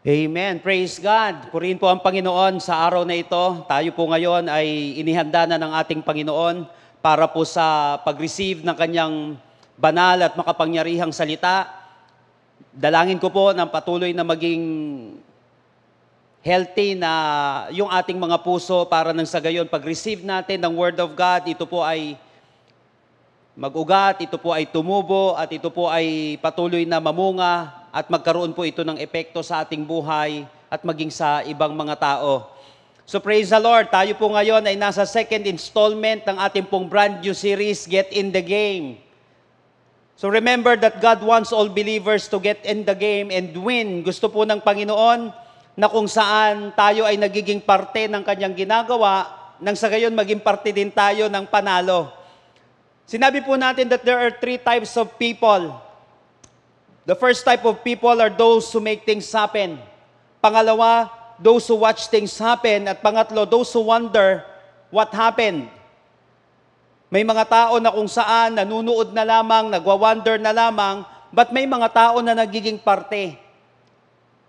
Amen. Praise God. Purihin po ang Panginoon sa araw na ito. Tayo po ngayon ay inihanda na ng ating Panginoon para po sa pag-receive ng kanyang banal at makapangyarihang salita. Dalangin ko po ng patuloy na maging healthy na yung ating mga puso para nang sa gayon pag-receive natin ng Word of God, ito po ay mag-ugat, ito po ay tumubo at ito po ay patuloy na mamunga at magkaroon po ito ng epekto sa ating buhay at maging sa ibang mga tao. So praise the Lord, tayo po ngayon ay nasa second installment ng ating pong brand new series, Get in the Game. So remember that God wants all believers to get in the game and win. Gusto po ng Panginoon na kung saan tayo ay nagiging parte ng kanyang ginagawa, nang sa gayon maging parte din tayo ng panalo. Sinabi po natin that there are three types of people. The first type of people are those who make things happen. Pangalawa, those who watch things happen. At pangatlo, those who wonder what happened. May mga tao na kung saan nanunood na lamang, nagwa-wonder na lamang, but may mga tao na nagiging parte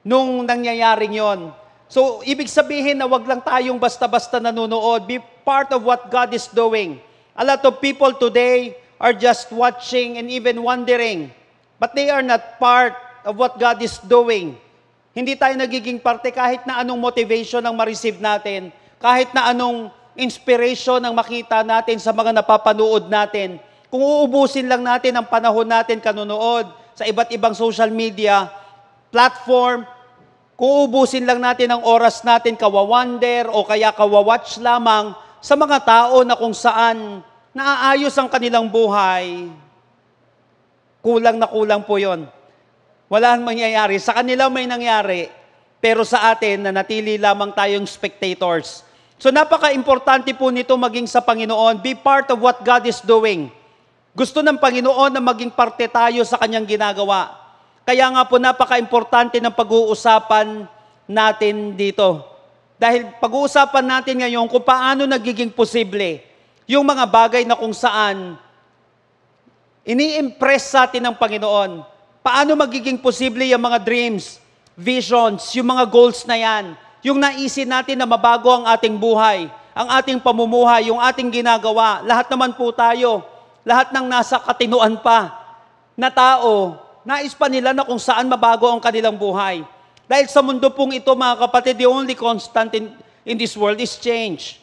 nung nangyayaring yon. So, ibig sabihin na wag lang tayong basta-basta nanunood. Be part of what God is doing. A lot of people today are just watching and even wondering. But they are not part of what God is doing. Hindi tayo nagiging parte kahit na anong motivation ang ma-receive natin, kahit na anong inspiration ang makita natin sa mga napapanood natin. Kung uubusin lang natin ang panahon natin kanunood sa iba't ibang social media platform, kung uubusin lang natin ang oras natin kawawander o kaya kawawatch lamang sa mga tao na kung saan naaayos ang kanilang buhay, kulang na kulang po yon. Wala nang mangyayari. Sa kanila may nangyari, pero sa atin, nanatili lamang tayong spectators. So napaka-importante po nito maging sa Panginoon. Be part of what God is doing. Gusto ng Panginoon na maging parte tayo sa kanyang ginagawa. Kaya nga po napaka-importante ng pag-uusapan natin dito. Dahil pag-uusapan natin ngayon kung paano nagiging posible yung mga bagay na kung saan ini-impress sa atin ng Panginoon. Paano magiging posible yung mga dreams, visions, yung mga goals na yan, yung naisin natin na mabago ang ating buhay, ang ating pamumuhay, yung ating ginagawa. Lahat naman po tayo, lahat ng nasa katinuan pa na tao, nais pa nila na kung saan mabago ang kanilang buhay. Dahil sa mundo pong ito, mga kapatid, the only constant in this world is change.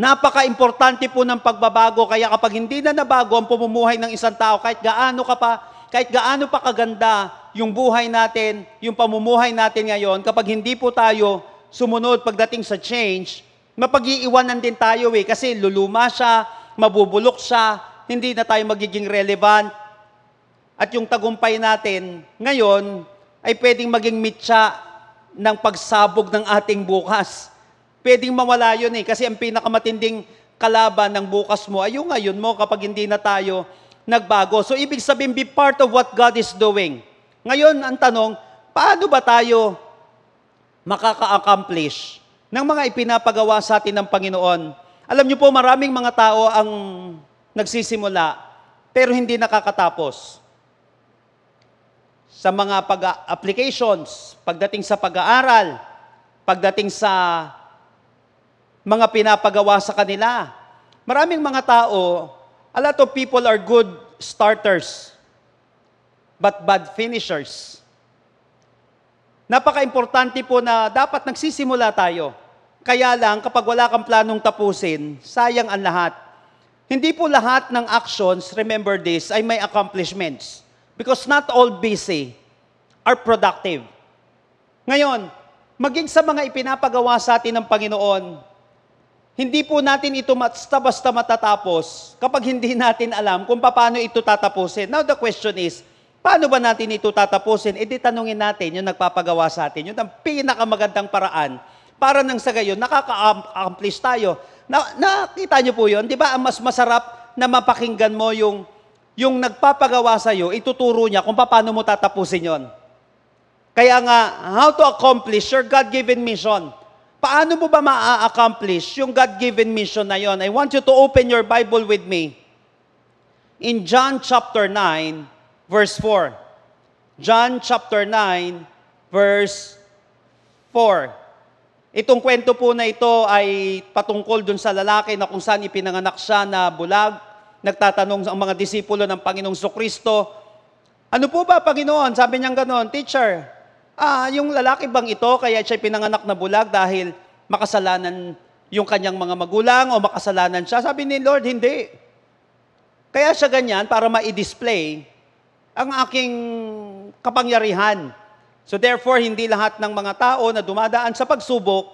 Napaka-importante po ng pagbabago, kaya kapag hindi na nabago ang pamumuhay ng isang tao, kahit gaano pa kaganda yung buhay natin, yung pamumuhay natin ngayon, kapag hindi po tayo sumunod pagdating sa change, mapag-iiwanan din tayo kasi luluma siya, mabubulok siya, hindi na tayo magiging relevant, at yung tagumpay natin ngayon ay pwedeng maging mitya ng pagsabog ng ating bukas. Pwedeng mawala yun kasi ang pinakamatinding kalaban ng bukas mo ay yung ngayon mo kapag hindi na tayo nagbago. So ibig sabihin, be part of what God is doing. Ngayon, ang tanong, paano ba tayo makaka-accomplish ng mga ipinapagawa sa atin ng Panginoon? Alam niyo po, maraming mga tao ang nagsisimula pero hindi nakakatapos. Sa mga applications, pagdating sa pag-aaral, pagdating sa mga pinapagawa sa kanila. Maraming mga tao, a lot of people are good starters, but bad finishers. Napaka-importante po na dapat nagsisimula tayo. Kaya lang, kapag wala kang planong tapusin, sayang ang lahat. Hindi po lahat ng actions, remember this, ay may accomplishments. Because not all busy are productive. Ngayon, maging sa mga ipinapagawa sa atin ng Panginoon, hindi po natin ito basta-basta matatapos kapag hindi natin alam kung paano ito tatapusin. Now the question is, paano ba natin ito tatapusin? E di tanungin natin yung nagpapagawa sa atin. Yun ang pinakamagandang paraan para nang sa gayon, nakaka-accomplish tayo. Nakita niyo po yun? Di ba ang mas masarap na mapakinggan mo yung nagpapagawa sa iyo, ituturo niya kung paano mo tatapusin yon. Kaya nga, how to accomplish your God-given mission. Paano mo ba ma-accomplish yung God-given mission na yon? I want you to open your Bible with me. In John chapter 9, verse 4. John chapter 9, verse 4. Itong kwento po na ito ay patungkol dun sa lalaki na kung saan ipinanganak siya na bulag. Nagtatanong ang mga disipulo ng Panginoong Kristo, ano po ba, Panginoon? Sabi niya gano'n, Teacher, yung lalaki bang ito kaya siya pinanganak na bulag dahil makasalanan yung kanyang mga magulang o makasalanan siya? Sabi ni Lord, hindi. Kaya siya ganyan para ma-display ang aking kapangyarihan. So therefore, hindi lahat ng mga tao na dumadaan sa pagsubok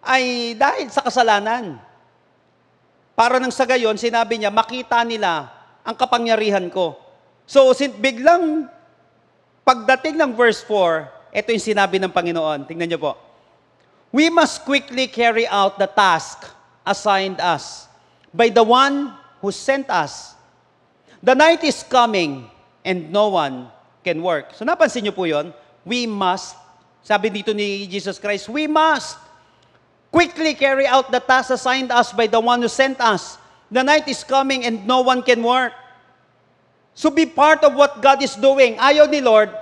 ay dahil sa kasalanan. Para nang sa gayon, sinabi niya, makita nila ang kapangyarihan ko. So biglang pagdating ng verse 4, ito yung sinabi ng Panginoon. Tingnan niyo po. We must quickly carry out the task assigned us by the one who sent us. The night is coming and no one can work. So napansin niyo po yun? We must, sabi dito ni Jesus Christ, we must quickly carry out the task assigned us by the one who sent us. The night is coming and no one can work. So be part of what God is doing. Ayaw ni Lord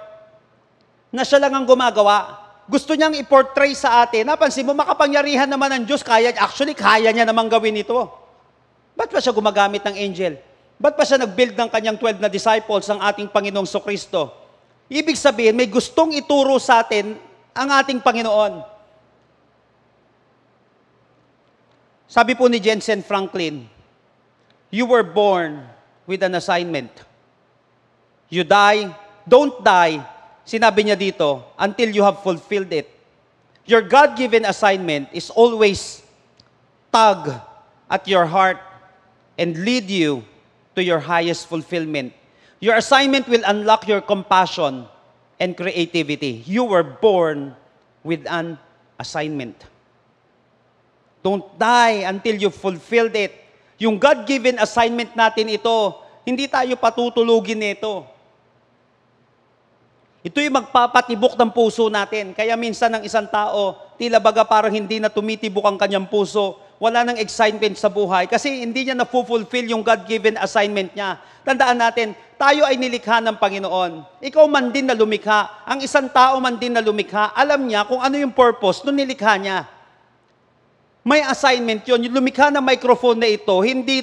na siya lang ang gumagawa. Gusto niyang i-portray sa atin. Napansin mo, makapangyarihan naman ng Diyos. Kaya niya namang gawin ito. Ba't pa siya gumagamit ng angel? Ba't pa siya nag-build ng kanyang 12 na disciples ang ating Panginoong Kristo? Ibig sabihin, may gustong ituro sa atin ang ating Panginoon. Sabi po ni Jensen Franklin, you were born with an assignment. You don't die, sinabi niya dito, until you have fulfilled it. Your God-given assignment is always tug at your heart and lead you to your highest fulfillment. Your assignment will unlock your compassion and creativity. You were born with an assignment. Don't die until you fulfilled it. Yung God-given assignment natin ito, hindi tayo patutulugin nito. Ito yung magpapatibok ng puso natin. Kaya minsan ng isang tao, tila baga parang hindi na tumitibok ang kanyang puso. Wala nang excitement sa buhay kasi hindi niya na-fulfill yung God-given assignment niya. Tandaan natin, tayo ay nilikha ng Panginoon. Ikaw man din na lumikha. Ang isang tao man din na lumikha, alam niya kung ano yung purpose nung nilikha niya. May assignment yun. Yung lumikha ng microphone na ito, hindi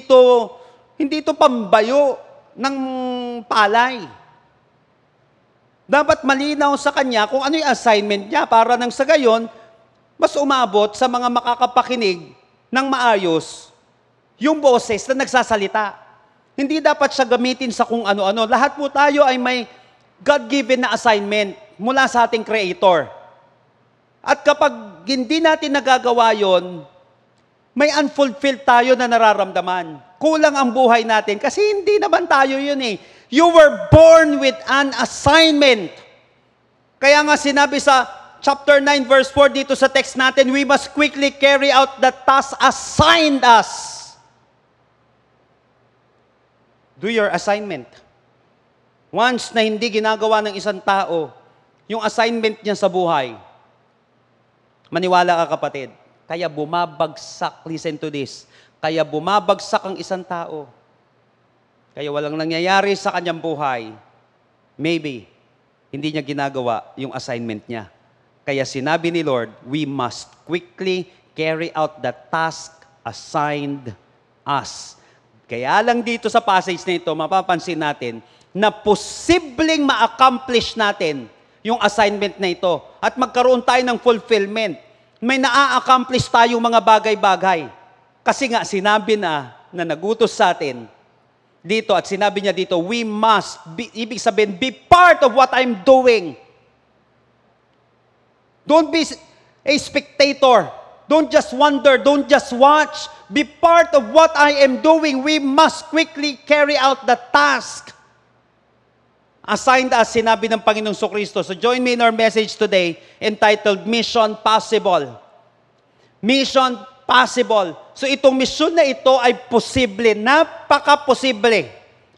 ito pambayo ng palay. Dapat malinaw sa kanya kung ano yung assignment niya para nang sa gayon, mas umabot sa mga makakapakinig ng maayos yung boses na nagsasalita. Hindi dapat siya gamitin sa kung ano-ano. Lahat po tayo ay may God-given na assignment mula sa ating Creator. At kapag hindi natin nagagawa yon, may unfulfilled tayo na nararamdaman. Kulang ang buhay natin kasi hindi naman tayo yun eh. You were born with an assignment. Kaya nga sinabi sa chapter 9 verse 4 dito sa text natin, we must quickly carry out the task assigned us. Do your assignment. Once na hindi ginagawa ng isang tao, yung assignment niya sa buhay, maniwala ka kapatid, kaya bumabagsak, listen to this, kaya bumabagsak ang isang tao, kaya walang nangyayari sa kanyang buhay, maybe, hindi niya ginagawa yung assignment niya. Kaya sinabi ni Lord, we must quickly carry out the task assigned us. Kaya lang dito sa passage na ito, mapapansin natin na posibleng ma-accomplish natin yung assignment na ito at magkaroon tayo ng fulfillment. May na-accomplish tayong mga bagay-bagay. Kasi nga, sinabi na nagutos sa atin dito at sinabi niya dito, we must, ibig sabihin, be part of what I'm doing. Don't be a spectator. Don't just wonder. Don't just watch. Be part of what I am doing. We must quickly carry out the task assigned us, sinabi ng Panginoong Kristo. So join me in our message today entitled Mission Possible. Mission Possible. So itong mission na ito ay posible, napaka-posible.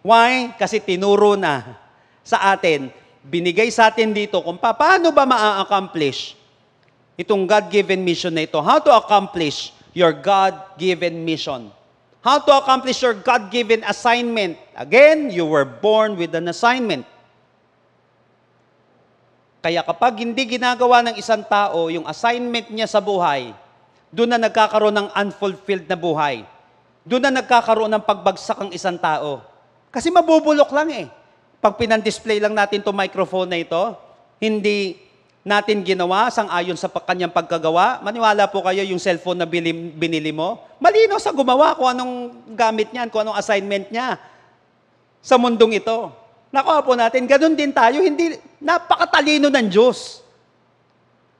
Why? Kasi tinuro na sa atin, binigay sa atin dito kung paano ba ma-accomplish itong God-given mission na ito. How to accomplish your God-given mission. How to accomplish your God-given assignment. Again, you were born with an assignment. Kaya kapag hindi ginagawa ng isang tao yung assignment niya sa buhay, doon na nagkakaroon ng unfulfilled na buhay. Doon na nagkakaroon ng pagbagsak ang isang tao. Kasi mabubulok lang eh. Pag pinandisplay lang natin itong microphone na ito, hindi natin ginawa sang-ayon sa kanyang pagkagawa, maniwala po kayo yung cellphone na binili mo, malino sa gumawa kung anong gamit niyan, kung anong assignment niya sa mundong ito. Nakuha po natin, ganun din tayo, hindi, napakatalino ng Diyos.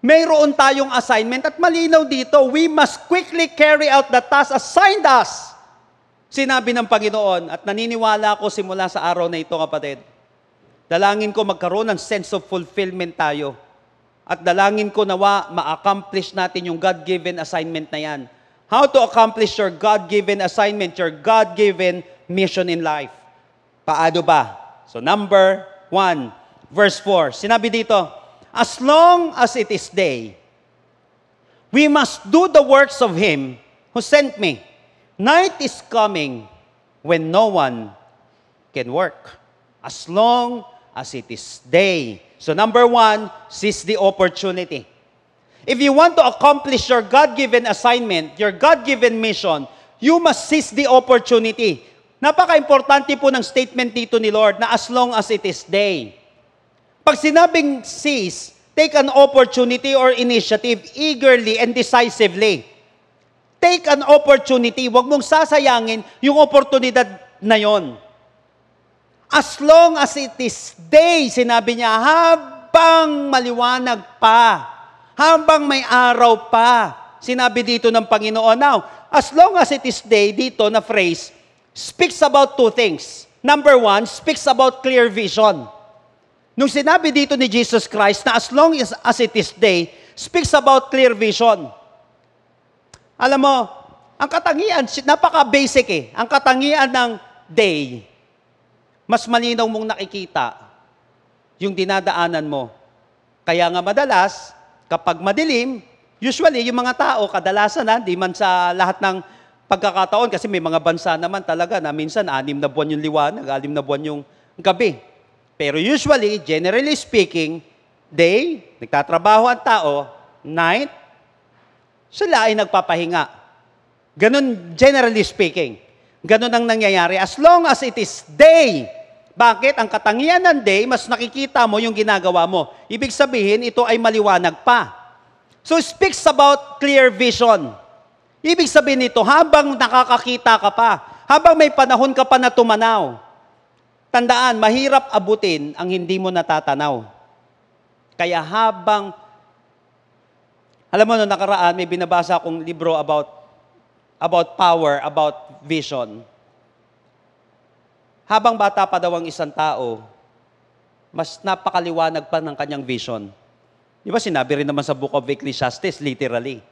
Mayroon tayong assignment at malinaw dito, we must quickly carry out the task assigned us. Sinabi ng Panginoon, at naniniwala ako simula sa araw na ito, kapatid, dalangin ko magkaroon ng sense of fulfillment tayo. At dalangin ko nawa ma-accomplish natin yung God-given assignment na yan. How to accomplish your God-given assignment, your God-given mission in life. Paano ba? So number 1, verse 4. Sinabi dito, as long as it is day, we must do the works of Him who sent me. Night is coming when no one can work. As long as it is day. So number 1, seize the opportunity. If you want to accomplish your God-given assignment, your God-given mission, you must seize the opportunity. Napaka-importante po ng statement dito ni Lord na as long as it is day. Pag sinabing seize, take an opportunity or initiative eagerly and decisively. Take an opportunity. Huwag mong sasayangin yung oportunidad na yon. As long as it is day, sinabi niya, habang maliwanag pa, habang may araw pa, sinabi dito ng Panginoon. Now, as long as it is day, dito na phrase, speaks about 2 things. Number 1, speaks about clear vision. Nung sinabi dito ni Jesus Christ na as long as it is day, speaks about clear vision. Alam mo, ang katangian, napaka-basic eh. Ang katangian ng day, mas malinaw mong nakikita yung dinadaanan mo. Kaya nga madalas, kapag madilim, usually yung mga tao, kadalasan di man sa lahat ng pagkakataon, kasi may mga bansa naman talaga na minsan 6 na buwan yung liwanag, 6 na buwan yung gabi. Pero usually, generally speaking, day, nagtatrabaho ang tao, night, sila ay nagpapahinga. Ganun, generally speaking. Ganun ang nangyayari. As long as it is day. Bakit? Ang katangian ng day, mas nakikita mo yung ginagawa mo. Ibig sabihin, ito ay maliwanag pa. So, it speaks about clear vision. Ibig sabihin nito, habang nakakakita ka pa, habang may panahon ka pa na tumanaw, tandaan, mahirap abutin ang hindi mo natatanaw. Kaya habang, alam mo, noong nakaraan, may binabasa akong libro about power, about vision. Habang bata pa daw ang isang tao, mas napakaliwanag pa ng kanyang vision. Di ba sinabi rin naman sa Book of Ecclesiastes, literally,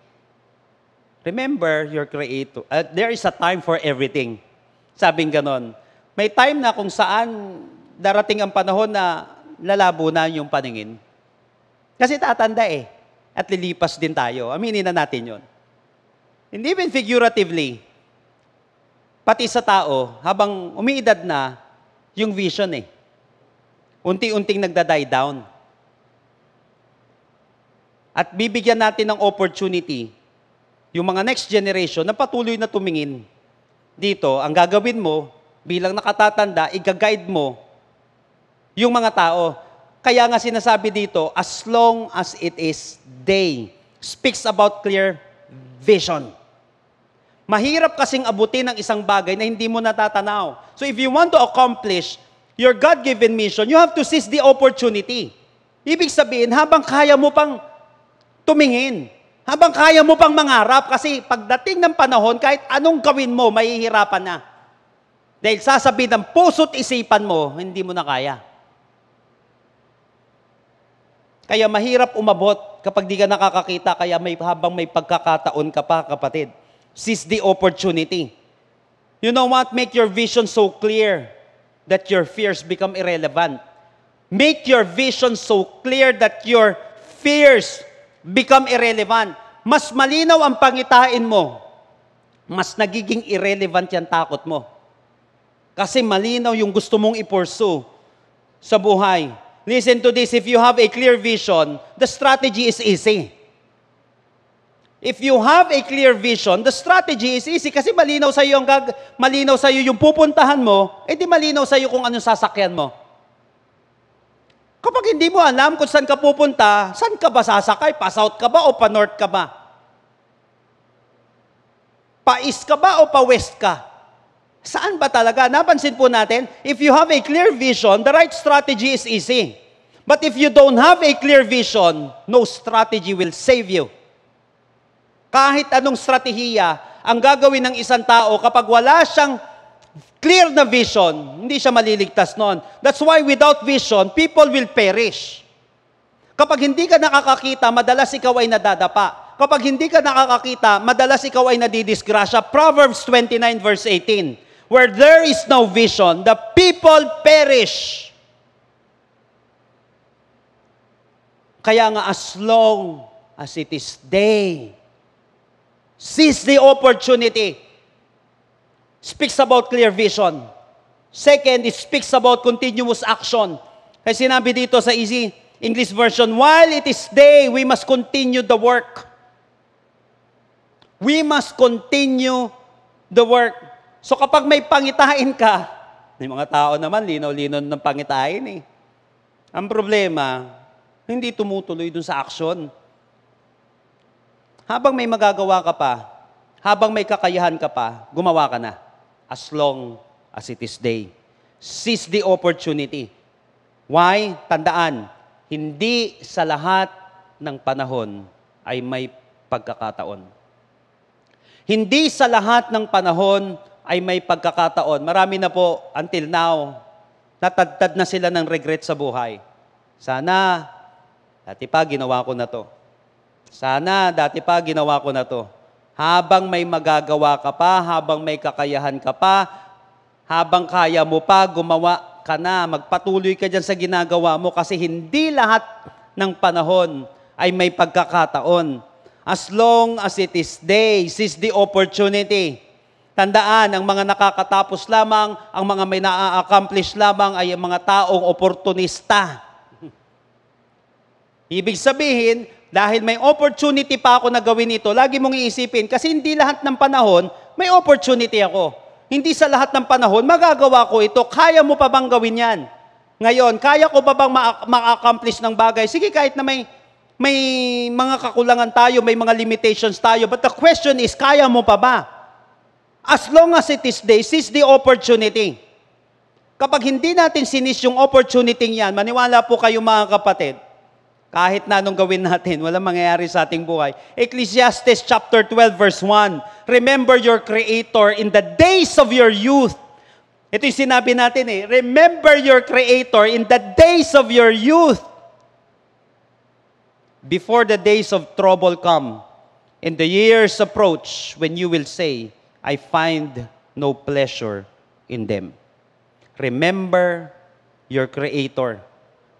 remember your Creator. There is a time for everything. Sabing ganon. May time na kung saan darating ang panahon na lalabo na yung paningin. Kasi tatanda eh. At lilipas din tayo. Aminin na natin yon. And even figuratively, pati sa tao, habang umiidad na, yung vision eh. Unti-unting nagda-die down. At bibigyan natin ng opportunity yung mga next generation na patuloy na tumingin. Dito, ang gagawin mo, bilang nakatatanda, i-guide mo yung mga tao. Kaya nga sinasabi dito, as long as it is day, speaks about clear vision. Mahirap kasing abutin ang isang bagay na hindi mo natatanaw. So if you want to accomplish your God-given mission, you have to seize the opportunity. Ibig sabihin, habang kaya mo pang tumingin, habang kaya mo pang mangarap, kasi pagdating ng panahon, kahit anong gawin mo, mahihirapan na. Dahil sasabihin ng puso't isipan mo, hindi mo na kaya. Kaya mahirap umabot kapag di ka nakakakita, kaya habang may pagkakataon ka pa, kapatid. Seize the opportunity. You know what? Make your vision so clear that your fears become irrelevant. Make your vision so clear that your fears become irrelevant. Mas malinaw ang pangitain mo, mas nagiging irrelevant yung takot mo. Kasi malinaw yung gusto mong i-pursue sa buhay. listen to this, if you have a clear vision, the strategy is easy. If you have a clear vision, the strategy is easy kasi malinaw sa iyo yung pupuntahan mo, di malinaw sa iyo kung anong sasakyan mo. Kapag hindi mo alam kung saan ka pupunta, saan ka ba sasakay? Pa-south ka ba o pa-north ka ba? Pa-east ka ba o pa-west ka? Saan ba talaga? Napansin po natin, if you have a clear vision, the right strategy is easy. But if you don't have a clear vision, no strategy will save you. Kahit anong strategiya ang gagawin ng isang tao, kapag wala siyang clear na vision, hindi siya maliligtas noon. That's why without vision, people will perish. Kapag hindi ka nakakakita, madalas ikaw ay nadadapa. Kapag hindi ka nakakakita, madalas ikaw ay nadidisgrasya. Proverbs 29 verse 18, where there is no vision, the people perish. Kaya nga, as long as it is day, seize the opportunity. Speaks about clear vision. Second, it speaks about continuous action. Kaya sinabi dito sa Easy English Version, while it is day, we must continue the work. We must continue the work. So kapag may pangitain ka, may mga tao naman, linaw-linaw ng pangitain eh. Ang problema, hindi tumutuloy dun sa action. Habang may magagawa ka pa, habang may kakayahan ka pa, gumawa ka na. As long as it is day. Seize the opportunity. Why? Tandaan, hindi sa lahat ng panahon ay may pagkakataon. Hindi sa lahat ng panahon ay may pagkakataon. Marami na po, until now, natadtad na sila ng regret sa buhay. Sana, dati pa ginawa ko na to. Sana, dati pa ginawa ko na to. Habang may magagawa ka pa, habang may kakayahan ka pa, habang kaya mo pa, gumawa ka na. Magpatuloy ka dyan sa ginagawa mo kasi hindi lahat ng panahon ay may pagkakataon. As long as it is day, seize the opportunity. Tandaan, ang mga nakakatapos lamang, ang mga may na-accomplish lamang ay ang mga taong oportunista. Ibig sabihin, dahil may opportunity pa ako na gawin ito, lagi mong iisipin, kasi hindi lahat ng panahon, may opportunity ako. Hindi sa lahat ng panahon, magagawa ko ito. Kaya mo pa bang gawin yan? Ngayon, kaya ko pa bang ma-accomplish ng bagay? Sige, kahit na may mga kakulangan tayo, may mga limitations tayo, but the question is, kaya mo pa ba? As long as it is day, seize the opportunity. Kapag hindi natin sinis yung opportunity yan, maniwala po kayo mga kapatid, kahit na anong gawin natin, walang mangyayari sa ating buhay. Ecclesiastes chapter 12 verse 1, remember your Creator in the days of your youth. Ito yung sinabi natin eh, remember your Creator in the days of your youth. Before the days of trouble come, and the years approach when you will say, I find no pleasure in them. Remember your Creator.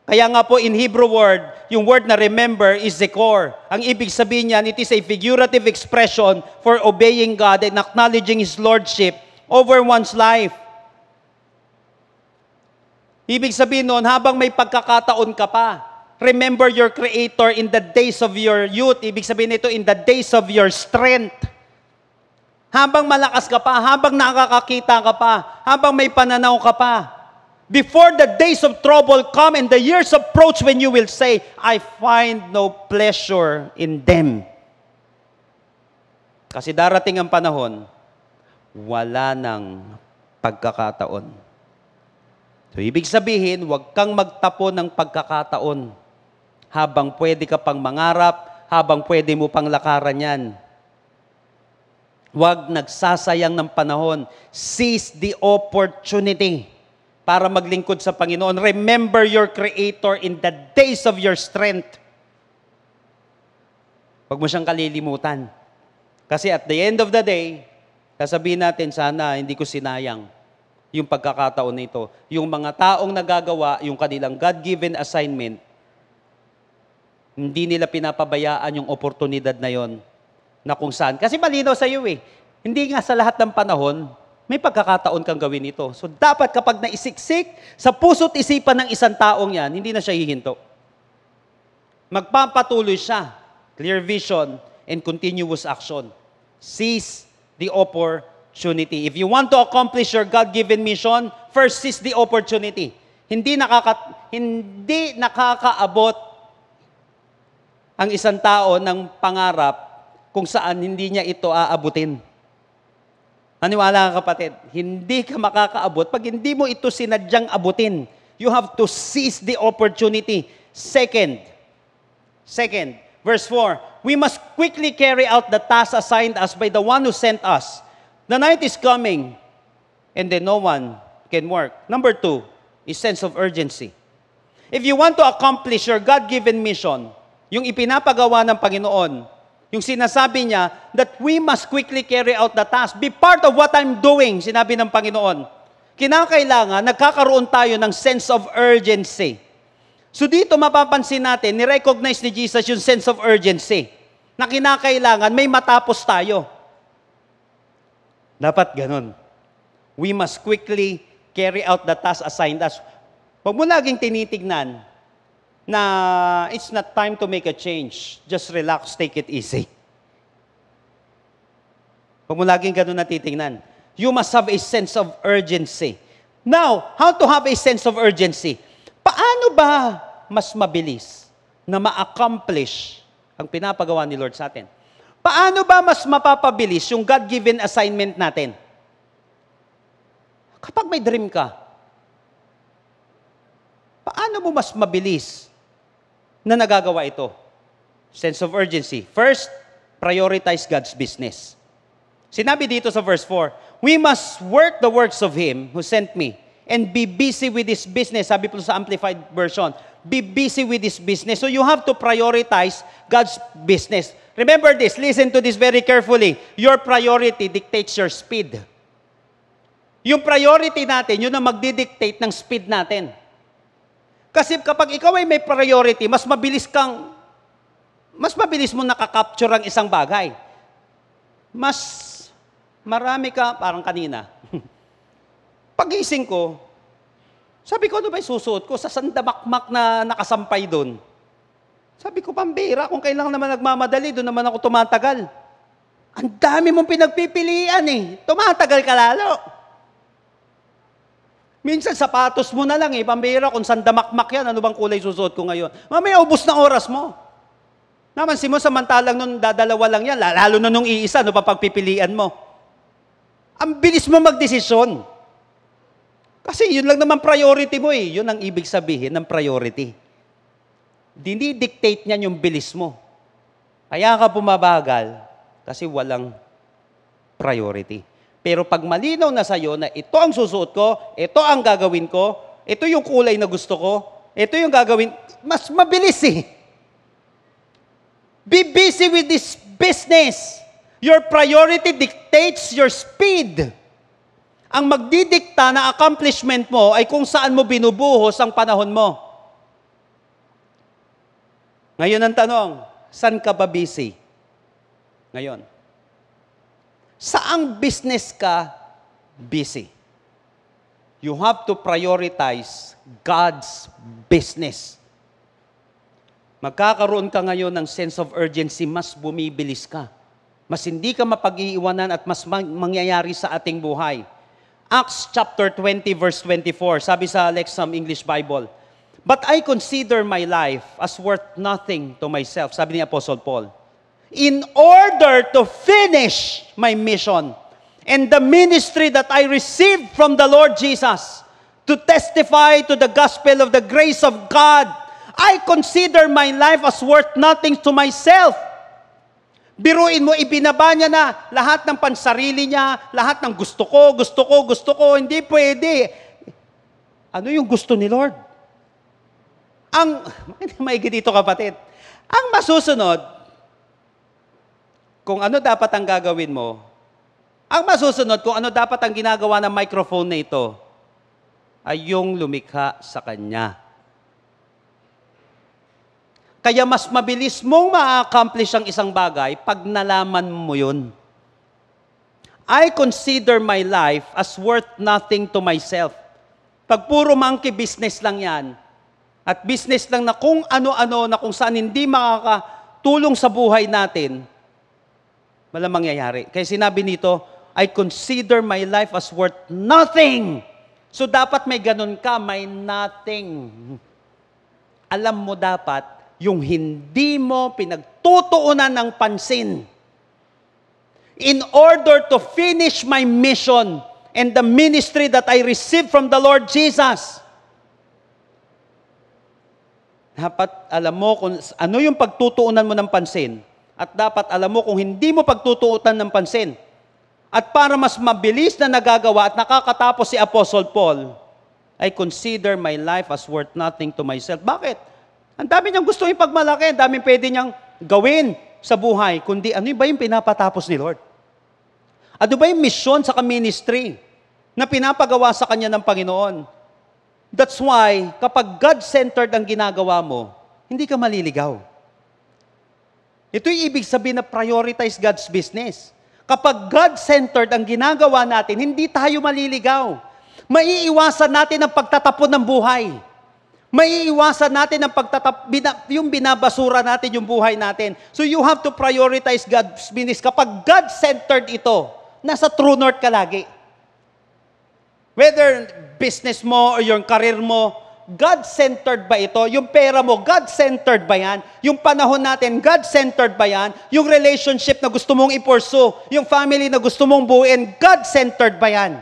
Kaya nga po in Hebrew word, yung word na remember is zikor. Ang ibig sabihin niyan, it is a figurative expression for obeying God and acknowledging His Lordship over one's life. Ibig sabihin noon, habang may pagkakataon ka pa, remember your Creator in the days of your youth. Ibig sabihin nito, in the days of your strength. Habang malakas ka pa, habang nakakakita ka pa, habang may pananaw ka pa, before the days of trouble come and the years approach when you will say, I find no pleasure in them. Kasi darating ang panahon, wala nang pagkakataon. So, ibig sabihin, huwag kang magtapon ng pagkakataon habang pwede ka pang mangarap, habang pwede mo pang lakaran yan. Huwag nagsasayang ng panahon. Seize the opportunity para maglingkod sa Panginoon. Remember your Creator in the days of your strength. Huwag mo siyang kalilimutan. Kasi at the end of the day, sasabihin natin, sana hindi ko sinayang yung pagkakataon nito. Yung mga taong nagagawa, yung kanilang God-given assignment, hindi nila pinapabayaan yung oportunidad na yon na kung saan. Kasi malinaw sa iyo eh. Hindi nga sa lahat ng panahon, may pagkakataon kang gawin ito. So dapat kapag naisiksik sa puso't isipan ng isang taong yan, hindi na siya hihinto. Magpapatuloy siya. Clear vision and continuous action. Seize the opportunity. If you want to accomplish your God-given mission, first seize the opportunity. Hindi nakakaabot ang isang tao ng pangarap kung saan hindi niya ito aabutin. Naniwala ka, kapatid, hindi ka makakaabot pag hindi mo ito sinadyang abutin. You have to seize the opportunity. Second, verse 4, we must quickly carry out the task assigned us by the one who sent us. The night is coming, and then no one can work. Number 2 is sense of urgency. If you want to accomplish your God-given mission, yung ipinapagawa ng Panginoon, yung sinasabi niya that we must quickly carry out the task. Be part of what I'm doing, sinabi ng Panginoon. Kinakailangan, nagkakaroon tayo ng sense of urgency. So dito mapapansin natin, ni-recognize ni Jesus yung sense of urgency. Na kinakailangan, may matapos tayo. Dapat ganun. We must quickly carry out the task assigned us. Huwag mo laging tinitignan na it's not time to make a change. Just relax, take it easy. Huwag mo laging ganun na titingnan. You must have a sense of urgency. Now, how to have a sense of urgency? Paano ba mas mabilis na ma-accomplish ang pinapagawa ni Lord sa atin? Paano ba mas mapapabilis yung God-given assignment natin? Kapag may dream ka, paano mo mas mabilis na nagagawa ito? Sense of urgency. First, prioritize God's business. Sinabi dito sa verse 4, we must work the works of Him who sent me and be busy with His business. Sabi po sa Amplified Version, be busy with His business. So you have to prioritize God's business. Remember this, listen to this very carefully. Your priority dictates your speed. Yung priority natin, yun ang magdidictate ng speed natin. Kasi kapag ikaw ay may priority, mas mabilis mo nakakapture ang isang bagay. Mas marami ka, parang kanina. Pagising ko, sabi ko, ano ba yung susuot ko? Sa sandamakmak na nakasampay doon. Sabi ko, pambira, kung kailangan naman nagmamadali, doon naman ako tumatagal. Ang dami mong pinagpipilian eh. Tumatagal ka lalo. Minsan, sapatos mo na lang eh. Pambira, kung sandamakmak yan, ano bang kulay susuot ko ngayon? Mamaya, ubos na oras mo. Namansin mo, samantalang nung dadalawa lang yan, lalo na nung iisa, ano pa pagpipilian mo? Ang bilis mo magdesisyon. Kasi yun lang naman priority mo eh. Yun ang ibig sabihin ng priority. Dinidictate niyan yung bilis mo. Kaya ka bumabagal kasi walang priority. Pero pag malinaw na sa'yo na ito ang susuot ko, ito ang gagawin ko, ito yung kulay na gusto ko, ito yung gagawin, mas mabilis eh. Be busy with this business. Your priority dictates your speed. Ang magdidikta na accomplishment mo ay kung saan mo binubuhos ang panahon mo. Ngayon ang tanong, saan ka ba busy? Ngayon. Saang business ka busy? You have to prioritize God's business. Magkakaroon ka ngayon ng sense of urgency, mas bumibilis ka. Mas hindi ka mapag-iiwanan at mas mangyayari sa ating buhay. Acts chapter 20 verse 24, sabi sa Lexham English Bible, but I consider my life as worth nothing to myself, sabi ni Apostle Paul, in order to finish my mission and the ministry that I received from the Lord Jesus to testify to the gospel of the grace of God. I consider my life as worth nothing to myself. Biruin mo, ibinaba niya na lahat ng pansarili niya, lahat ng gusto ko, hindi pwede. Ano yung gusto ni Lord? Maigi dito kapatid, ang masusunod, kung ano dapat ang gagawin mo, ang masusunod kung ano dapat ang ginagawa ng microphone na ito, ay yung lumikha sa Kanya. Kaya mas mabilis mong ma-accomplish ang isang bagay pag nalaman mo yun. I consider my life as worth nothing to myself. Pag puro monkey business lang yan, at business lang na kung ano-ano, na kung saan hindi makakatulong sa buhay natin, walang mangyayari. Kaya sinabi nito, I consider my life as worth nothing. So dapat may ganun ka, may nothing. Alam mo dapat, yung hindi mo pinagtutuunan ng pansin. In order to finish my mission and the ministry that I received from the Lord Jesus. Dapat alam mo kung ano yung pagtutuunan mo ng pansin. At dapat alam mo kung hindi mo pagtutuunan ng pansin. At para mas mabilis na nagagawa at nakakatapos si Apostle Paul, I consider my life as worth nothing to myself. Bakit? Ang dami niyang gusto ipagmalaki, ang dami pwede niyang gawin sa buhay, kundi ano ba yung pinapatapos ni Lord? Ano ba yung misyon sa ministry na pinapagawa sa kanya ng Panginoon? That's why, kapag God-centered ang ginagawa mo, hindi ka maliligaw. Ito'y ibig sabihin na prioritize God's business. Kapag God-centered ang ginagawa natin, hindi tayo maliligaw. Maiiwasan natin ang pagtatapon ng buhay. Maiiwasan natin ang yung binabasura natin yung buhay natin. So you have to prioritize God's business. Kapag God-centered ito, nasa true north ka lagi. Whether business mo or yung career mo, God-centered ba ito? Yung pera mo, God-centered ba yan? Yung panahon natin, God-centered ba yan? Yung relationship na gusto mong i-pursue, yung family na gusto mong buuin, God-centered ba yan?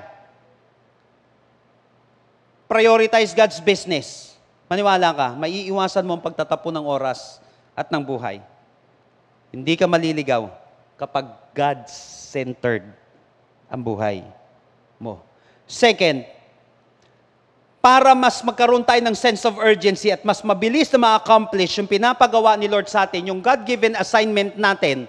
Prioritize God's business. Maniwala ka, maiiwasan mo ang pagtatapon ng oras at ng buhay. Hindi ka maliligaw kapag God-centered ang buhay mo. Second, para mas magkaroon tayo ng sense of urgency at mas mabilis na ma-accomplish yung pinapagawa ni Lord sa atin, yung God-given assignment natin.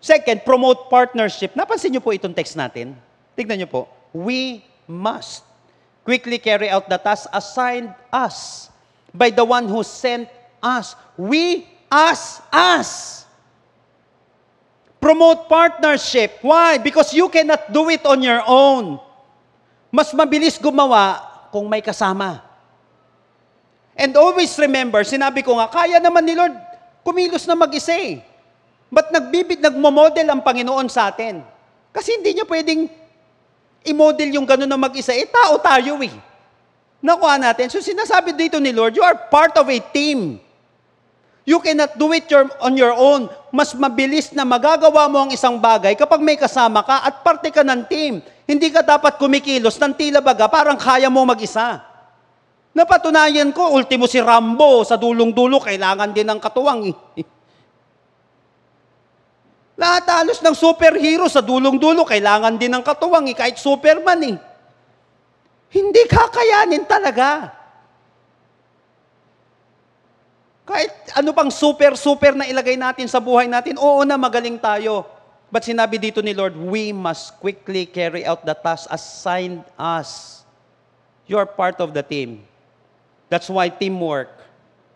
Second, promote partnership. Napansin niyo po itong text natin? Tignan niyo po. We must quickly carry out the task assigned us by the one who sent us. We, us. Promote partnership. Why? Because you cannot do it on your own. Mas mabilis gumawa kung may kasama. And always remember, sinabi ko nga, kaya naman ni Lord kumilos na mag-isa eh. Ba't nagmo-model ang Panginoon sa atin? Kasi hindi niya pwedeng i-model yung gano'n na mag-isa. Tao tayo eh. Nakuha natin. So sinasabi dito ni Lord, you are part of a team. You cannot do it on your own. Mas mabilis na magagawa mo ang isang bagay kapag may kasama ka at parte ka ng team. Hindi ka dapat kumikilos ng tila baga parang kaya mo mag-isa. Napatunayan ko, ultimo si Rambo sa dulong-dulo, kailangan din ng katuwang. Lahat halos ng superhero sa dulong-dulo, kailangan din ng katuwang, kahit Superman. Hindi kakayanin talaga. Kahit ano pang super na ilagay natin sa buhay natin, oo na, magaling tayo. But sinabi dito ni Lord, we must quickly carry out the task assigned us. You are part of the team. That's why teamwork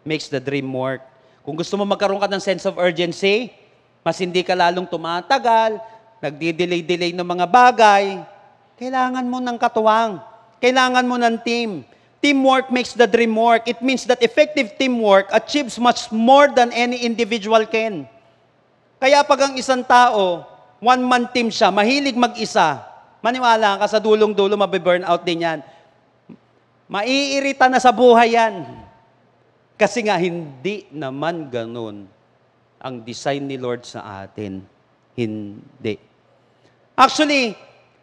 makes the dream work. Kung gusto mo magkaroon ka ng sense of urgency, mas hindi ka lalong tumatagal, nagdi-delay ng mga bagay, kailangan mo ng katuwang. Kailangan mo ng team. Teamwork makes the dream work. It means that effective teamwork achieves much more than any individual can. Kaya pag ang isang tao, one-man team siya, mahilig mag-isa, maniwala ka sa dulong-dulo, mabiburnout din yan. Maiirita na sa buhay yan. Kasi nga, hindi naman ganun ang design ni Lord sa atin. Hindi. Actually,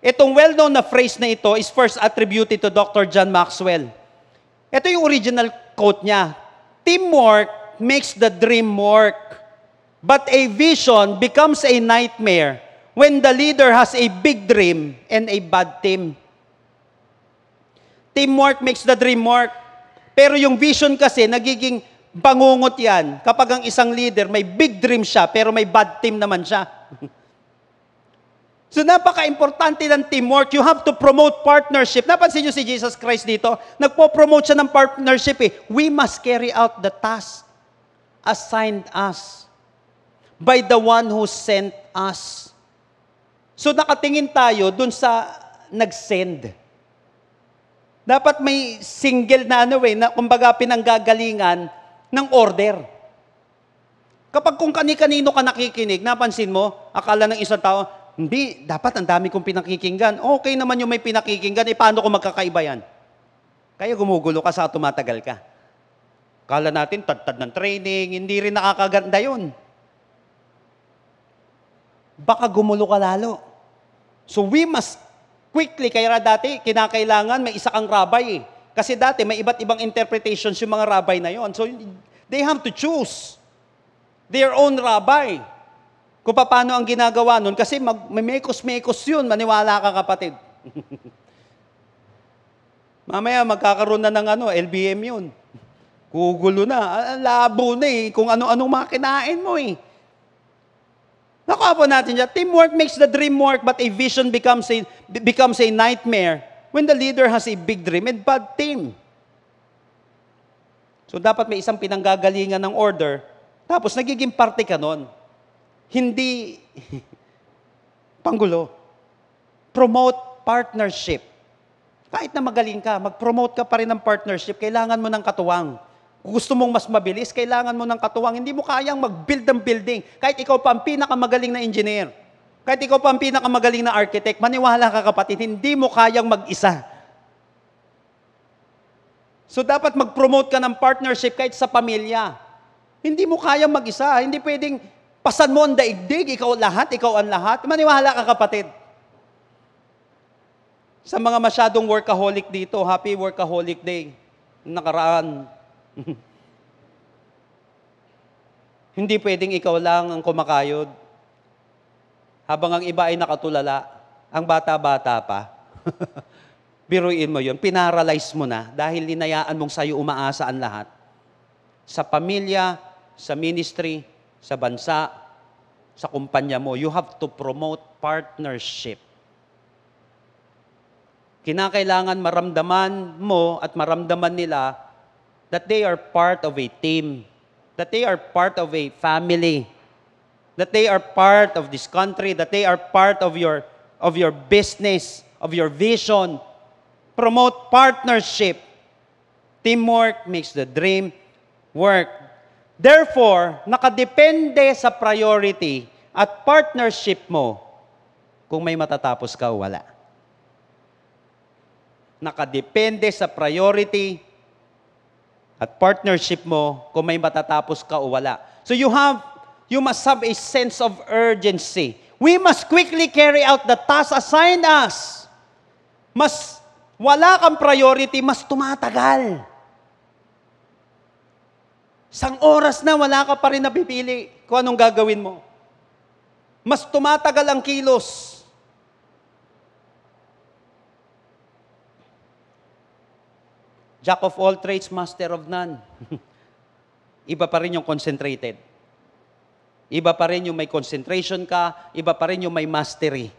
itong well-known na phrase na ito is first attributed to Dr. John Maxwell. Ito yung original quote niya. Teamwork makes the dream work. But a vision becomes a nightmare when the leader has a big dream and a bad team. Teamwork makes the dream work. Pero yung vision kasi, nagiging bangungot yan kapag ang isang leader, may big dream siya, pero may bad team naman siya. So napaka-importante ng teamwork. You have to promote partnership. Napansin niyo si Jesus Christ dito? Nagpo-promote siya ng partnership eh. We must carry out the task assigned us by the one who sent us. So nakatingin tayo dun sa nag-send. Dapat may single na na kumbaga pinanggagalingan ng order. Kapag kung kani-kanino ka nakikinig, napansin mo, akala ng isang tao, hindi, dapat ang dami kong pinakikinggan. Okay naman yung may pinakikinggan, paano ko magkakaiba yan? Kaya gumugulo ka sa tumatagal ka. Akala natin, tad-tad ng training, hindi rin nakakaganda yun. Baka gumulo ka lalo. So we must quickly, kaya dati, kinakailangan may isa kang rabay eh. Kasi dati, may iba't ibang interpretations yung mga rabay na yon. So they have to choose their own rabbi. Kung paano ang ginagawa nun, kasi may mekos-mekos yun, maniwala ka kapatid. Mamaya magkakaroon na ng LBM yun. Gugulo na, labo na eh, kung ano-anong makinain mo eh. Nakuha po natin dyan, teamwork makes the dream work, but a vision becomes a nightmare when the leader has a big dream and bad team. So dapat may isang pinanggagalingan ng order, tapos nagiging parte ka nun. Hindi panggulo. Promote partnership. Kahit na magaling ka, mag-promote ka pa rin ng partnership, kailangan mo ng katuwang. Kung gusto mong mas mabilis, kailangan mo ng katuwang. Hindi mo kayang mag-build ng building. Kahit ikaw pa ang pinakamagaling na engineer. Kahit ikaw pa ang pinakamagaling na architect, maniwala ka kapatid, hindi mo kayang mag-isa. So dapat mag-promote ka ng partnership kahit sa pamilya. Hindi mo kayang mag-isa. Hindi pwedeng pasan mo ang daigdig, ikaw ang lahat. Maniwala ka kapatid. Sa mga masyadong workaholic dito, happy workaholic day. Nakaraan. Hindi pwedeng ikaw lang ang kumakayod. Habang ang iba ay nakatulala, ang bata-bata pa. Biruin mo yun, pinaralyze mo na dahil linayaan mong sa'yo umaasa ang lahat. Sa pamilya, sa ministry, sa bansa, sa kumpanya mo, you have to promote partnership. Kinakailangan maramdaman mo at maramdaman nila that they are part of a team, that they are part of a family, that they are part of this country, that they are part of your business, of your vision. Promote partnership. Teamwork makes the dream work. Therefore, nakadepende sa priority at partnership mo kung may matatapos ka o wala. Nakadepende sa priority at partnership mo kung may matatapos ka o wala. So you must have a sense of urgency. We must quickly carry out the task assigned us. Mas wala kang priority, mas tumatagal. Sang oras na wala ka pa rin napipili kung anong gagawin mo. Mas tumatagal ang kilos. Jack of all trades, master of none. Iba pa rin yung concentrated. Iba pa rin yung may concentration ka, iba pa rin yung may mastery.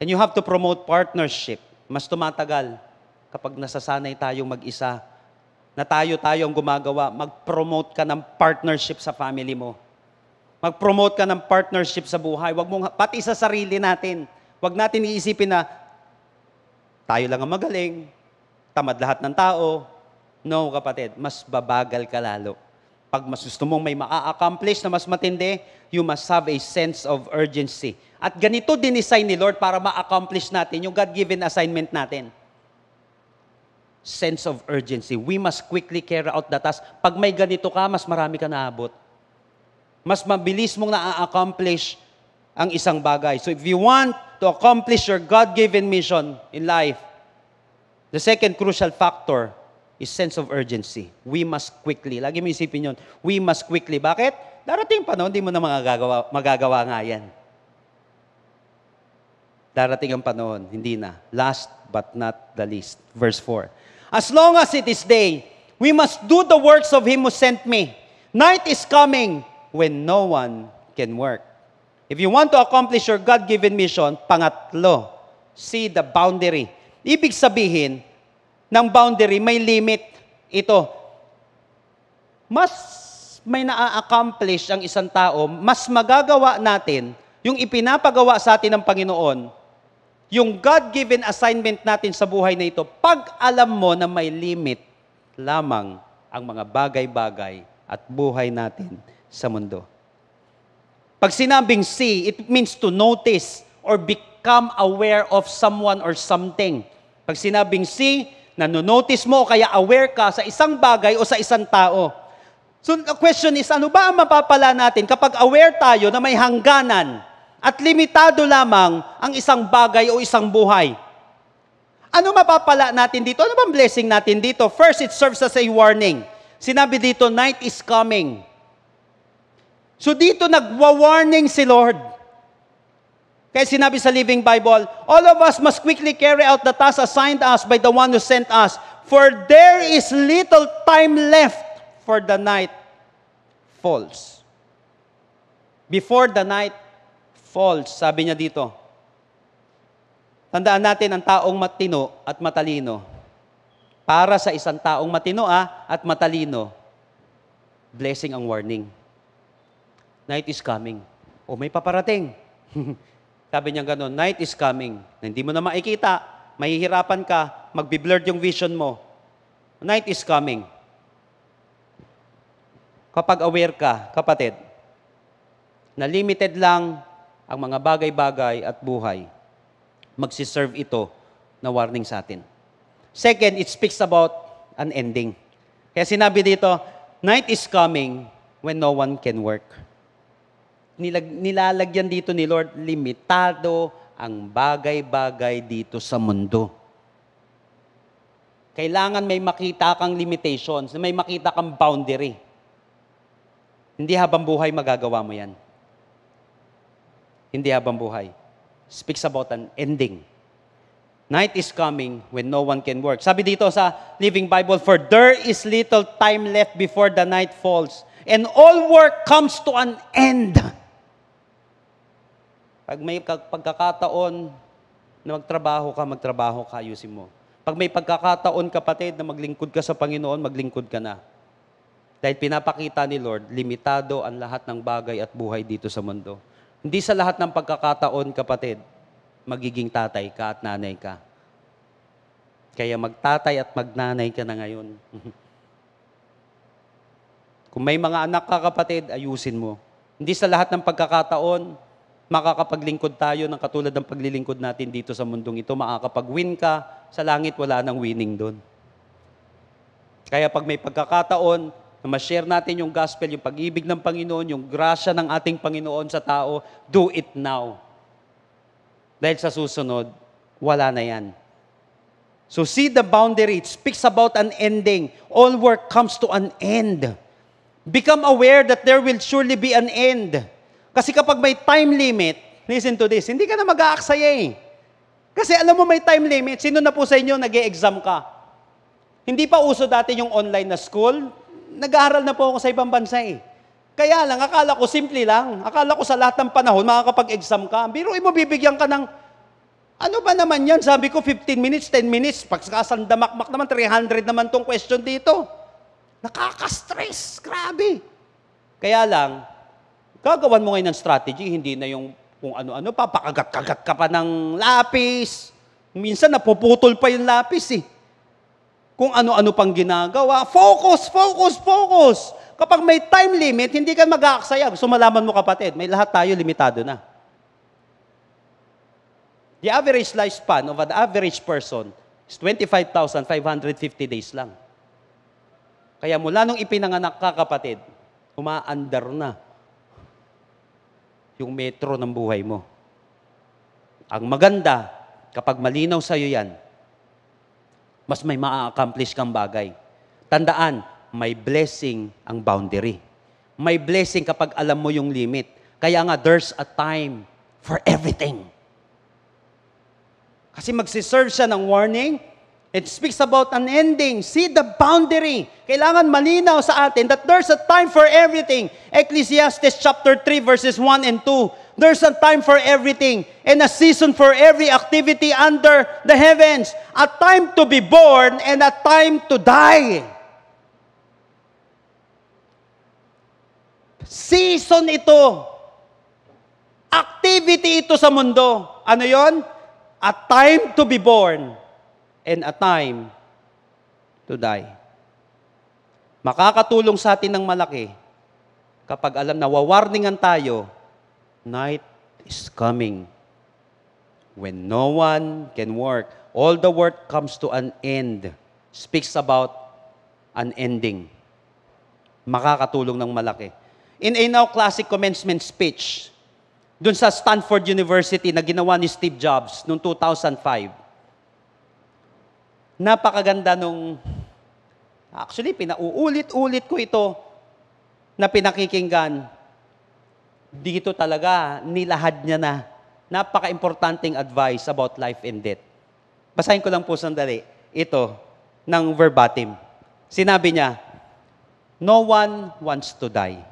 And you have to promote partnership. Mas tumatagal kapag nasasanay tayong mag-isa, na tayo ang gumagawa, mag-promote ka ng partnership sa family mo. Mag-promote ka ng partnership sa buhay. Wag mong, pati sa sarili natin. Wag natin iisipin na tayo lang ang magaling, tamad lahat ng tao. No, kapatid, mas babagal ka lalo. Pag mas gusto mong may maa-accomplish na mas matindi, you must have a sense of urgency. At ganito din-design ni Lord para ma-accomplish natin yung God-given assignment natin. Sense of urgency. We must quickly carry out the task. Pag may ganito ka, mas marami ka naabot. Mas mabilis mong na-accomplish ang isang bagay. So if you want to accomplish your God-given mission in life, the second crucial factor is sense of urgency. We must quickly. Lagi mo isipin yun. We must quickly. Bakit? Darating pa, no? Hindi mo na magagawa nga yan. Darating ang panahon, hindi na. Last but not the least. Verse 4. As long as it is day, we must do the works of Him who sent me. Night is coming when no one can work. If you want to accomplish your God-given mission, pangatlo, see the boundary. Ibig sabihin, ng boundary, may limit. Ito, mas may na-accomplish ang isang tao, mas magagawa natin yung ipinapagawa sa atin ng Panginoon, yung God-given assignment natin sa buhay na ito, pag alam mo na may limit lamang ang mga bagay-bagay at buhay natin sa mundo. Pag sinabing see, it means to notice or become aware of someone or something. Pag sinabing see, nanonotice mo o kaya aware ka sa isang bagay o sa isang tao. So the question is, ano ba ang mapapala natin kapag aware tayo na may hangganan at limitado lamang ang isang bagay o isang buhay? Ano mapapala natin dito? Ano bang blessing natin dito? First, it serves as a warning. Sinabi dito, night is coming. So dito nagwa-warning si Lord. Kaya sinabi sa Living Bible, all of us must quickly carry out the task assigned us by the one who sent us, for there is little time left for the night falls. Before the night falls, sabi niya dito. Tandaan natin ang taong matino at matalino. Para sa isang taong matino at matalino, blessing ang warning. Night is coming. O may paparating. Sabi niya gano'n, night is coming. Na hindi mo na makikita, mahihirapan ka, magbi-blurred yung vision mo. Night is coming. Kapag aware ka, kapatid, na limited lang ang mga bagay-bagay at buhay, magsiserve ito na warning sa atin. Second, it speaks about an ending. Kaya sinabi dito, night is coming when no one can work. Nilalagyan dito ni Lord, limitado ang bagay-bagay dito sa mundo. Kailangan may makita kang limitations, may makita kang boundary. Hindi habang buhay magagawa mo yan. Hindi habang buhay. Speaks about an ending. Night is coming when no one can work. Sabi dito sa Living Bible, for there is little time left before the night falls, and all work comes to an end. Pag may pagkakataon na magtrabaho ka, ayusin mo. Pag may pagkakataon, kapatid, na maglingkod ka sa Panginoon, maglingkod ka na. Dahil pinapakita ni Lord, limitado ang lahat ng bagay at buhay dito sa mundo. Hindi sa lahat ng pagkakataon, kapatid, magiging tatay ka at nanay ka. Kaya magtatay at magnanay ka na ngayon. Kung may mga anak ka, kapatid, ayusin mo. Hindi sa lahat ng pagkakataon, makakapaglingkod tayo ng katulad ng paglilingkod natin dito sa mundong ito. Makakapag-win ka, sa langit wala nang winning doon. Kaya pag may pagkakataon, na ma-share natin yung gospel, yung pag-ibig ng Panginoon, yung grasya ng ating Panginoon sa tao, do it now. Dahil sa susunod, wala na yan. So see the boundary. It speaks about an ending. All work comes to an end. Become aware that there will surely be an end. Kasi kapag may time limit, listen to this, hindi ka na mag-aaksaya eh. Kasi alam mo may time limit. Sino na po sa inyo nag-e-exam ka? Hindi pa uso dati yung online na school. Nag-aaral na po ako sa ibang bansa eh. Kaya lang, akala ko simple lang. Akala ko sa lahat ng panahon, makakapag-exam ka. Biruin mo, bibigyan ka ng, ano ba naman yan? Sabi ko, 15 minutes, 10 minutes. Pagkasandamakmak naman, 300 naman tong question dito. Nakaka-stress. Grabe. Kaya lang, gagawan mo ngayon ng strategy, hindi na yung kung ano-ano pa, pakagat-kagat ka pa ng lapis. Minsan, napuputol pa yung lapis eh. Kung ano-ano pang ginagawa. Focus, focus, focus. Kapag may time limit, hindi ka mag-aaksaya. Gusto malaman mo, kapatid, may lahat tayo limitado na. The average lifespan of an average person is 25,550 days lang. Kaya mula nung ipinanganak ka, kapatid, umaandar na yung metro ng buhay mo. Ang maganda, kapag malinaw sa'yo yan, mas may ma-accomplish kang bagay. Tandaan, may blessing ang boundary. May blessing kapag alam mo yung limit. Kaya nga, there's a time for everything. Kasi magsiserve siya ng warning. It speaks about an ending. See the boundary. Kailangan malinaw sa atin that there's a time for everything. Ecclesiastes chapter 3 verses 1 and 2. There's a time for everything and a season for every activity under the heavens. A time to be born and a time to die. Season ito. activity ito sa mundo. Ano yon? A time to be born and a time to die. Makakatulong sa atin ng malaki kapag alam na wawarningan tayo, night is coming. When no one can work, all the work comes to an end. Speaks about an ending. Makakatulong ng malaki. In a now classic commencement speech, dun sa Stanford University na ginawa ni Steve Jobs noong 2005, napakaganda nung, actually, pinauulit-ulit ko ito na pinakikinggan. Dito talaga, nilahad niya na napaka-importanting advice about life and death. Basahin ko lang po sandali. Ito, ng verbatim. Sinabi niya, no one wants to die.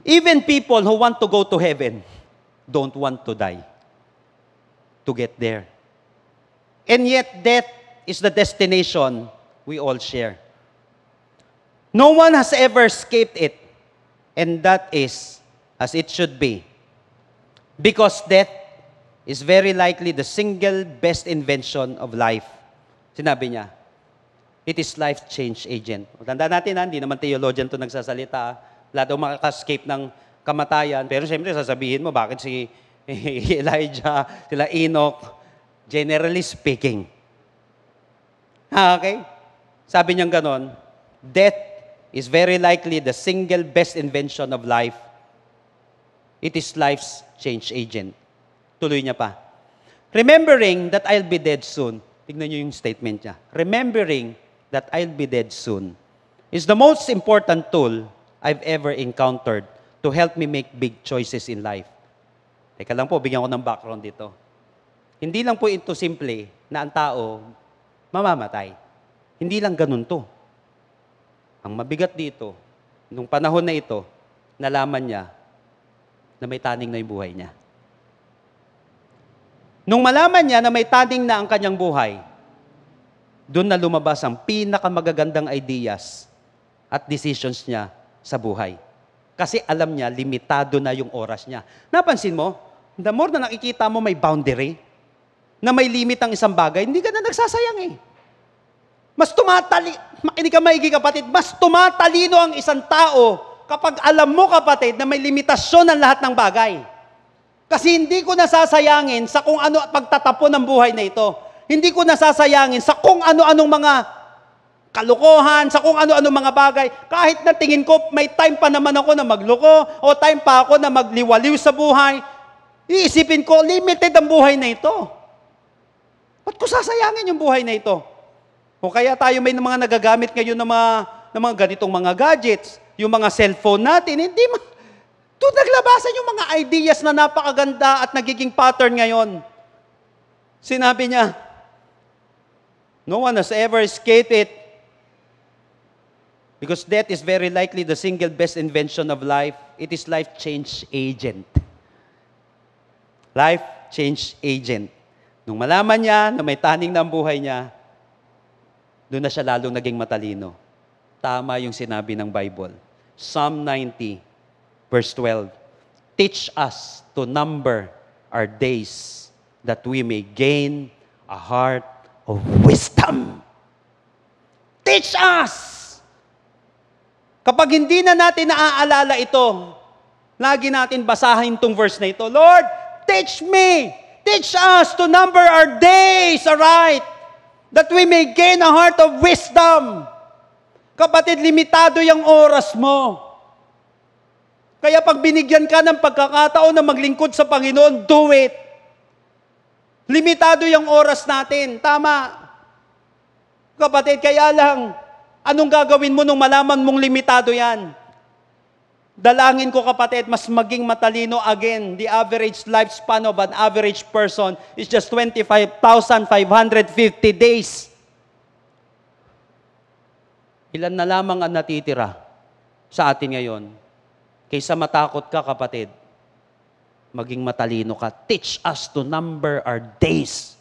Even people who want to go to heaven don't want to die to get there. And yet, death is the destination we all share. No one has ever escaped it, and that is as it should be. Because death is very likely the single best invention of life. Sinabi niya, it is life change agent. Tandaan natin, hindi naman theologian to nagsasalita. Wala daw makaka-escape ng kamatayan. Pero siyempre, sasabihin mo, bakit si Elijah, sila Enoch, generally speaking. Okay? Sabi niyang ganon, death is very likely the single best invention of life. It is life's change agent. Tuloy niya pa. Remembering that I'll be dead soon. Tignan niyo yung statement niya. Remembering that I'll be dead soon is the most important tool I've ever encountered to help me make big choices in life. Teka lang po, bigyan ko ng background dito. Hindi lang po ito simple na ang tao mamamatay. Hindi lang ganun to. Ang mabigat dito, nung panahon na ito, nalaman niya na may taning na yung buhay niya. Nung malaman niya na may taning na ang kanyang buhay, doon na lumabas ang pinakamagagandang ideas at decisions niya sa buhay. Kasi alam niya, limitado na yung oras niya. Napansin mo, the more na nakikita mo may boundary, na may limit ang isang bagay, hindi ka na nagsasayang eh. Makinig ka maigi kapatid, mas tumatalino ang isang tao kapag alam mo kapatid na may limitasyon ang lahat ng bagay. Kasi hindi ko nasasayangin sa kung ano pagtatapon ng buhay na ito. Hindi ko nasasayangin sa kung ano-anong mga kalokohan, sa kung ano-ano mga bagay. Kahit na tingin ko, may time pa naman ako na magloko, o time pa ako na magliwaliw sa buhay, iisipin ko, limited ang buhay na ito. Ba't ko sasayangin yung buhay na ito? O kaya tayo may mga nagagamit ngayon ng mga ganitong mga gadgets, yung mga cellphone natin, hindi doon naglabasan yung mga ideas na napakaganda at nagiging pattern ngayon. Sinabi niya, no one has ever escaped it. Because death is very likely the single best invention of life. It is life change agent. Life change agent. Nung malaman niya na may taning na ang buhay niya, doon na siya lalong naging matalino. Tama yung sinabi ng Bible. Psalm 90, verse 12. Teach us to number our days that we may gain a heart of wisdom. Teach us! Kapag hindi na natin naaalala ito, lagi natin basahin itong verse na ito. Lord, teach me! Teach us to number our days aright, that we may gain a heart of wisdom. Kapatid, limitado yung oras mo. Kaya pag binigyan ka ng pagkakataon na maglingkod sa Panginoon, do it. Limitado yung oras natin. Tama. Kapatid, kaya lang, anong gagawin mo nung malaman mong limitado yan? Dalangin ko kapatid, mas maging matalino again. The average lifespan of an average person is just 25,550 days. Ilan na lamang ang natitira sa atin ngayon? Kaysa matakot ka kapatid, maging matalino ka. Teach us to number our days.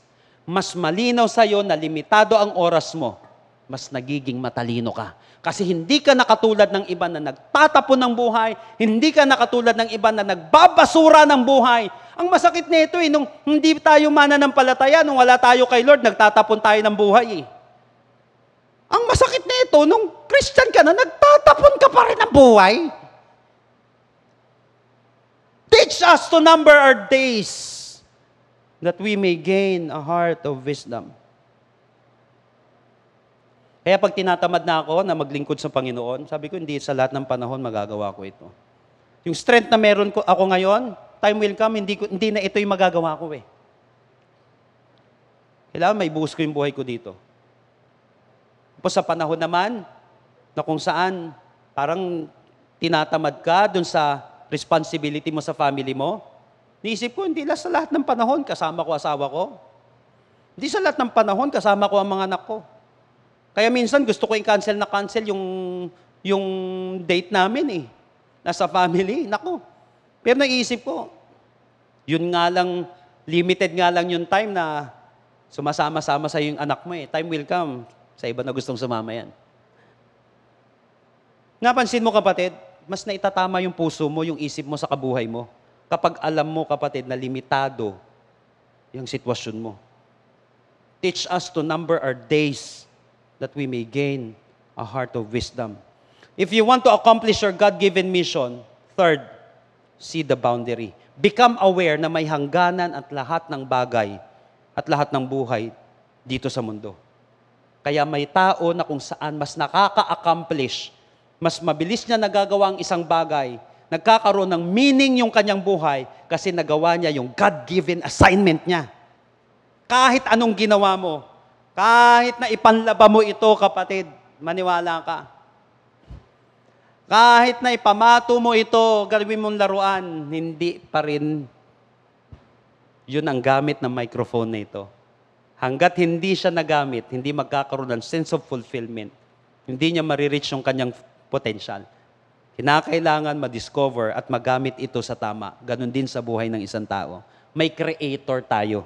Mas malinaw sa'yo na limitado ang oras mo. mas nagiging matalino ka. Kasi hindi ka nakatulad ng iba na nagtatapon ng buhay, hindi ka nakatulad ng iba na nagbabasura ng buhay. Ang masakit nito nung hindi tayo mananampalataya, nung wala tayo kay Lord, nagtatapon tayo ng buhay Ang masakit nito, nung Christian ka na, nagtatapon ka pa rin ng buhay. Teach us to number our days that we may gain a heart of wisdom. Kaya pag tinatamad na ako na maglingkod sa Panginoon, sabi ko, hindi sa lahat ng panahon magagawa ko ito. Yung strength na meron ako ngayon, time will come, hindi na ito yung magagawa ko Kailangan may buhos ko yung buhay ko dito. Tapos sa panahon naman, na kung saan parang tinatamad ka dun sa responsibility mo sa family mo, niisip ko, hindi lang sa lahat ng panahon kasama ko asawa ko. Hindi sa lahat ng panahon kasama ko ang mga anak ko. Kaya minsan gusto ko i-cancel yung date namin Nasa family, nako. Pero naisip ko, yun nga lang, limited nga lang yung time na sumasama-sama sa yung anak mo Time will come. Sa iba na gustong sumama yan. Napansin mo kapatid, mas naitatama yung puso mo, yung isip mo sa kabuhay mo. Kapag alam mo kapatid na limitado yung sitwasyon mo. Teach us to number our days that we may gain a heart of wisdom. If you want to accomplish your God-given mission, third, see the boundary. Become aware na may hangganan at lahat ng bagay at lahat ng buhay dito sa mundo. Kaya may tao na kung saan mas nakaka-accomplish, mas mabilis niya nagagawa ang isang bagay, nagkakaroon ng meaning yung kanyang buhay kasi nagawa niya yung God-given assignment niya. Kahit anong ginawa mo, kahit na ipanlaba mo ito, kapatid, maniwala ka. Kahit na ipamato mo ito, gawin mong laruan, hindi pa rin yun ang gamit ng microphone na ito. Hanggat hindi siya nagamit, hindi magkakaroon ng sense of fulfillment. Hindi niya marireach yung kanyang potential. Kinakailangan ma-discover at magamit ito sa tama. Ganon din sa buhay ng isang tao. May creator tayo.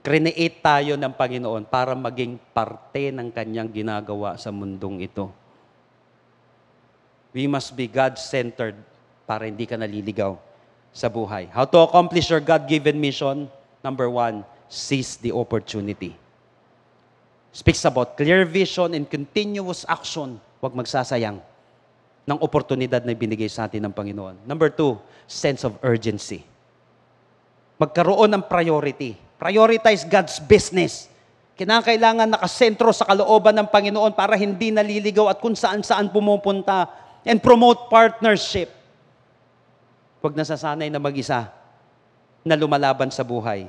Create tayo ng Panginoon para maging parte ng kanyang ginagawa sa mundong ito. We must be God-centered para hindi ka naliligaw sa buhay. How to accomplish your God-given mission? Number 1, seize the opportunity. Speaks about clear vision and continuous action. Huwag magsasayang ng oportunidad na binigay sa atin ng Panginoon. Number 2, sense of urgency. Magkaroon ng priority. Prioritize God's business. Kinakailangan nakasentro sa kalooban ng Panginoon para hindi naliligaw at kung saan-saan pumupunta. And promote partnership. Huwag nasasanay na mag-isa na lumalaban sa buhay.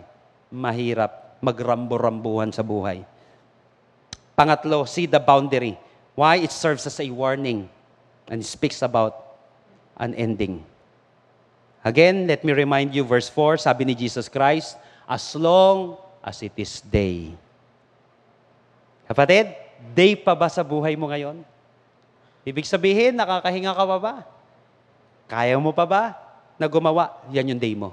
Mahirap magrambo-rambuhan sa buhay. Pangatlo, see the boundary. Why? It serves as a warning and speaks about an ending. Again, let me remind you, verse 4, sabi ni Jesus Christ, as long as it is day. Kapatid, day pa ba sa buhay mo ngayon? Ibig sabihin, nakakahinga ka pa ba? Kaya mo pa ba na gumawa? Yan yung day mo.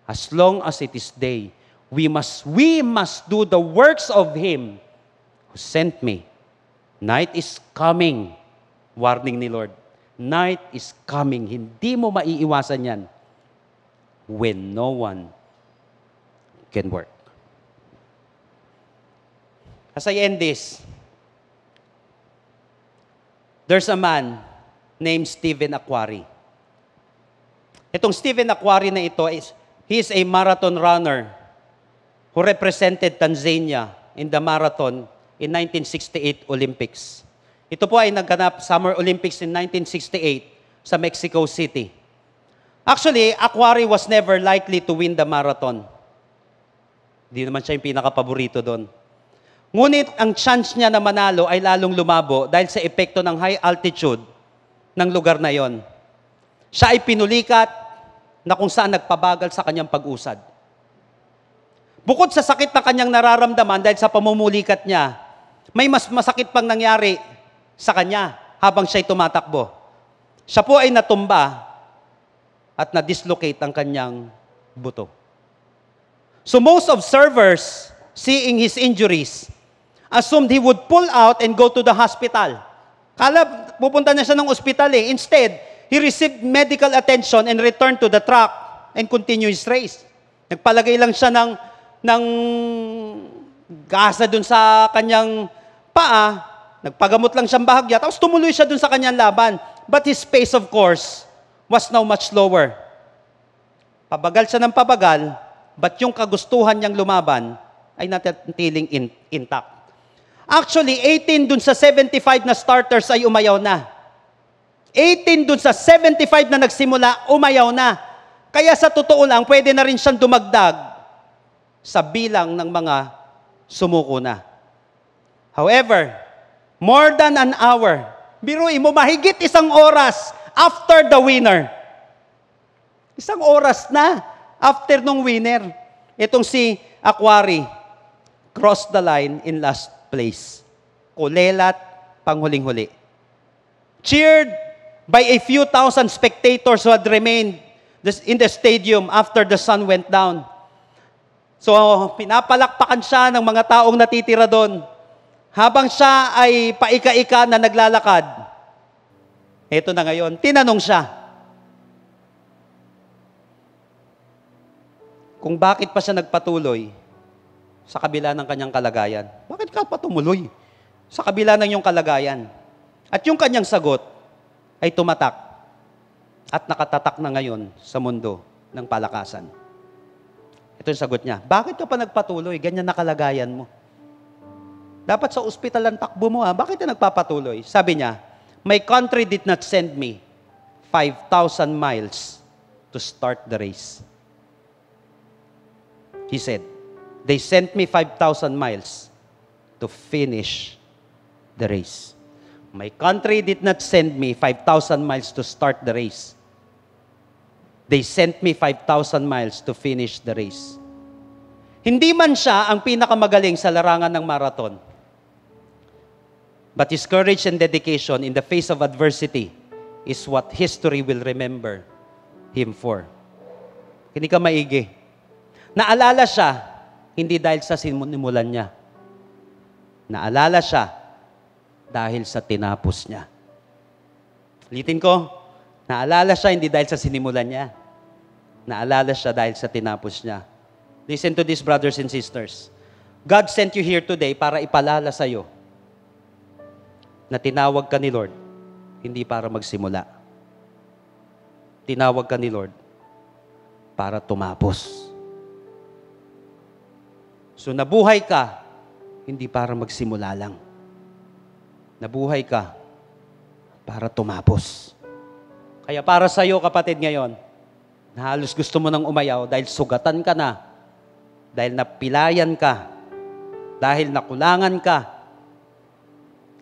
As long as it is day, we must do the works of Him who sent me. Night is coming. Warning ni Lord. Night is coming. Hindi mo maiiwasan yan when no one can work. As I end this, there's a man named Stephen Aquari. Itong Stephen Aquari na ito, he is a marathon runner who represented Tanzania in the marathon in 1968 Olympics. Ito po ay nagganap Summer Olympics in 1968 sa Mexico City. Actually, Aquari was never likely to win the marathon. Hindi naman siya yung pinaka-paborito doon. Ngunit ang chance niya na manalo ay lalong lumabo dahil sa epekto ng high altitude ng lugar na yon. Siya ay pinulikat na kung saan nagpabagal sa kanyang pag-usad. Bukod sa sakit na kanyang nararamdaman dahil sa pamumulikat niya, may mas masakit pang nangyari sa kanya habang siya'y tumatakbo. Siya po ay natumba at na-dislocate ang kanyang buto. So most observers, seeing his injuries, assumed he would pull out and go to the hospital. Kala, pupunta na siya ng ospital eh. Instead, he received medical attention and returned to the truck and continued his race. Nagpalagay lang siya ng gasa dun sa kanyang paa, nagpagamot lang siyang bahagya, tapos tumuloy siya dun sa kanyang laban. But his pace, of course, was now much slower. Pabagal siya ng pabagal, but yung kagustuhan niyang lumaban ay natitiling intact. Actually, 18 dun sa 75 na starters ay umayaw na. 18 dun sa 75 na nagsimula, umayaw na. Kaya sa totoo lang, pwede na rin siyang dumagdag sa bilang ng mga sumuko na. However, more than an hour, biruin mo, mahigit 1 oras after the winner. 1 oras na after nung winner. Itong si Aquari, crossed the line in last place. Kulelat, panghuling-huli. Cheered by a few thousand spectators who had remained in the stadium after the sun went down. So, pinapalakpakan siya ng mga taong natitira doon. Habang siya ay paika-ika na naglalakad, eto na ngayon, tinanong siya kung bakit pa siya nagpatuloy sa kabila ng kanyang kalagayan. Bakit ka pa tumuloy sa kabila ng iyong kalagayan? At yung kanyang sagot ay tumatak at nakatatak na ngayon sa mundo ng palakasan. Ito yung sagot niya. Bakit ka pa nagpatuloy? Ganyan na kalagayan mo. Dapat sa ospital ang takbo mo, ha? Bakit ka nagpapatuloy? Sabi niya, my country did not send me 5,000 miles to start the race. He said, they sent me 5,000 miles to finish the race. My country did not send me 5,000 miles to start the race. They sent me 5,000 miles to finish the race. Hindi man siya ang pinakamagaling sa larangan ng marathon. But his courage and dedication in the face of adversity is what history will remember him for. Hindi ka maigi. Naalala siya, hindi dahil sa sinimulan niya. Naalala siya dahil sa tinapos niya. Ulitin ko, naalala siya hindi dahil sa sinimulan niya. Naalala siya dahil sa tinapos niya. Listen to this, brothers and sisters. God sent you here today para ipalala sa iyo na tinawag ka ni Lord, hindi para magsimula. Tinawag ka ni Lord para tumapos. So nabuhay ka, hindi para magsimula lang. Nabuhay ka para tumapos. Kaya para sa iyo, kapatid, ngayon, na halos gusto mo nang umayaw dahil sugatan ka na, dahil napilayan ka, dahil nakulangan ka,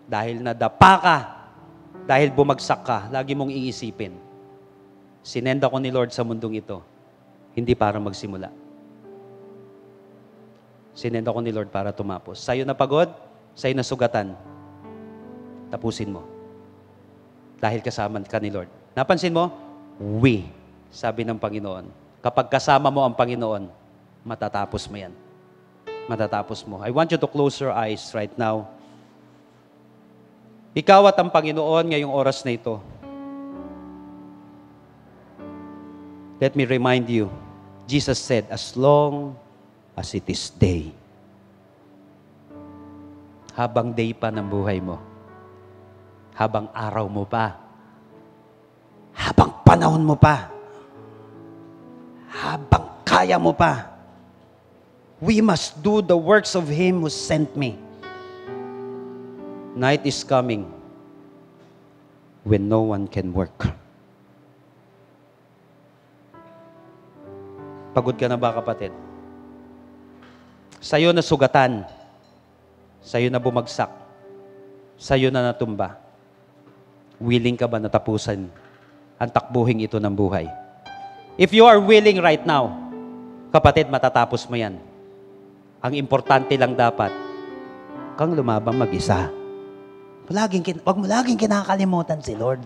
dahil nadapa ka, dahil bumagsak ka, lagi mong iisipin, sinenda ko ni Lord sa mundong ito, hindi para magsimula. Sinenda ko ni Lord para tumapos. Sa'yo na pagod, sa'yo na sugatan, tapusin mo. Dahil kasama ka ni Lord. Napansin mo? We, sabi ng Panginoon. Kapag kasama mo ang Panginoon, matatapos mo yan. Matatapos mo. I want you to close your eyes right now. Ikaw at ang Panginoon ngayong oras na ito. Let me remind you, Jesus said, as long as it is day. Habang day pa ng buhay mo. Habang araw mo pa. Habang panahon mo pa. Habang kaya mo pa. We must do the works of Him who sent me. Night is coming when no one can work. Pagod ka na ba, kapatid? Sa'yo na sugatan. Sa'yo na bumagsak. Sa'yo na natumba. Willing ka ba na tapusan ang takbuhing ito ng buhay? If you are willing right now, kapatid, matatapos mo yan. Ang importante lang dapat, kang lumabang mag-isa. Huwag mo laging kinakalimutan si Lord.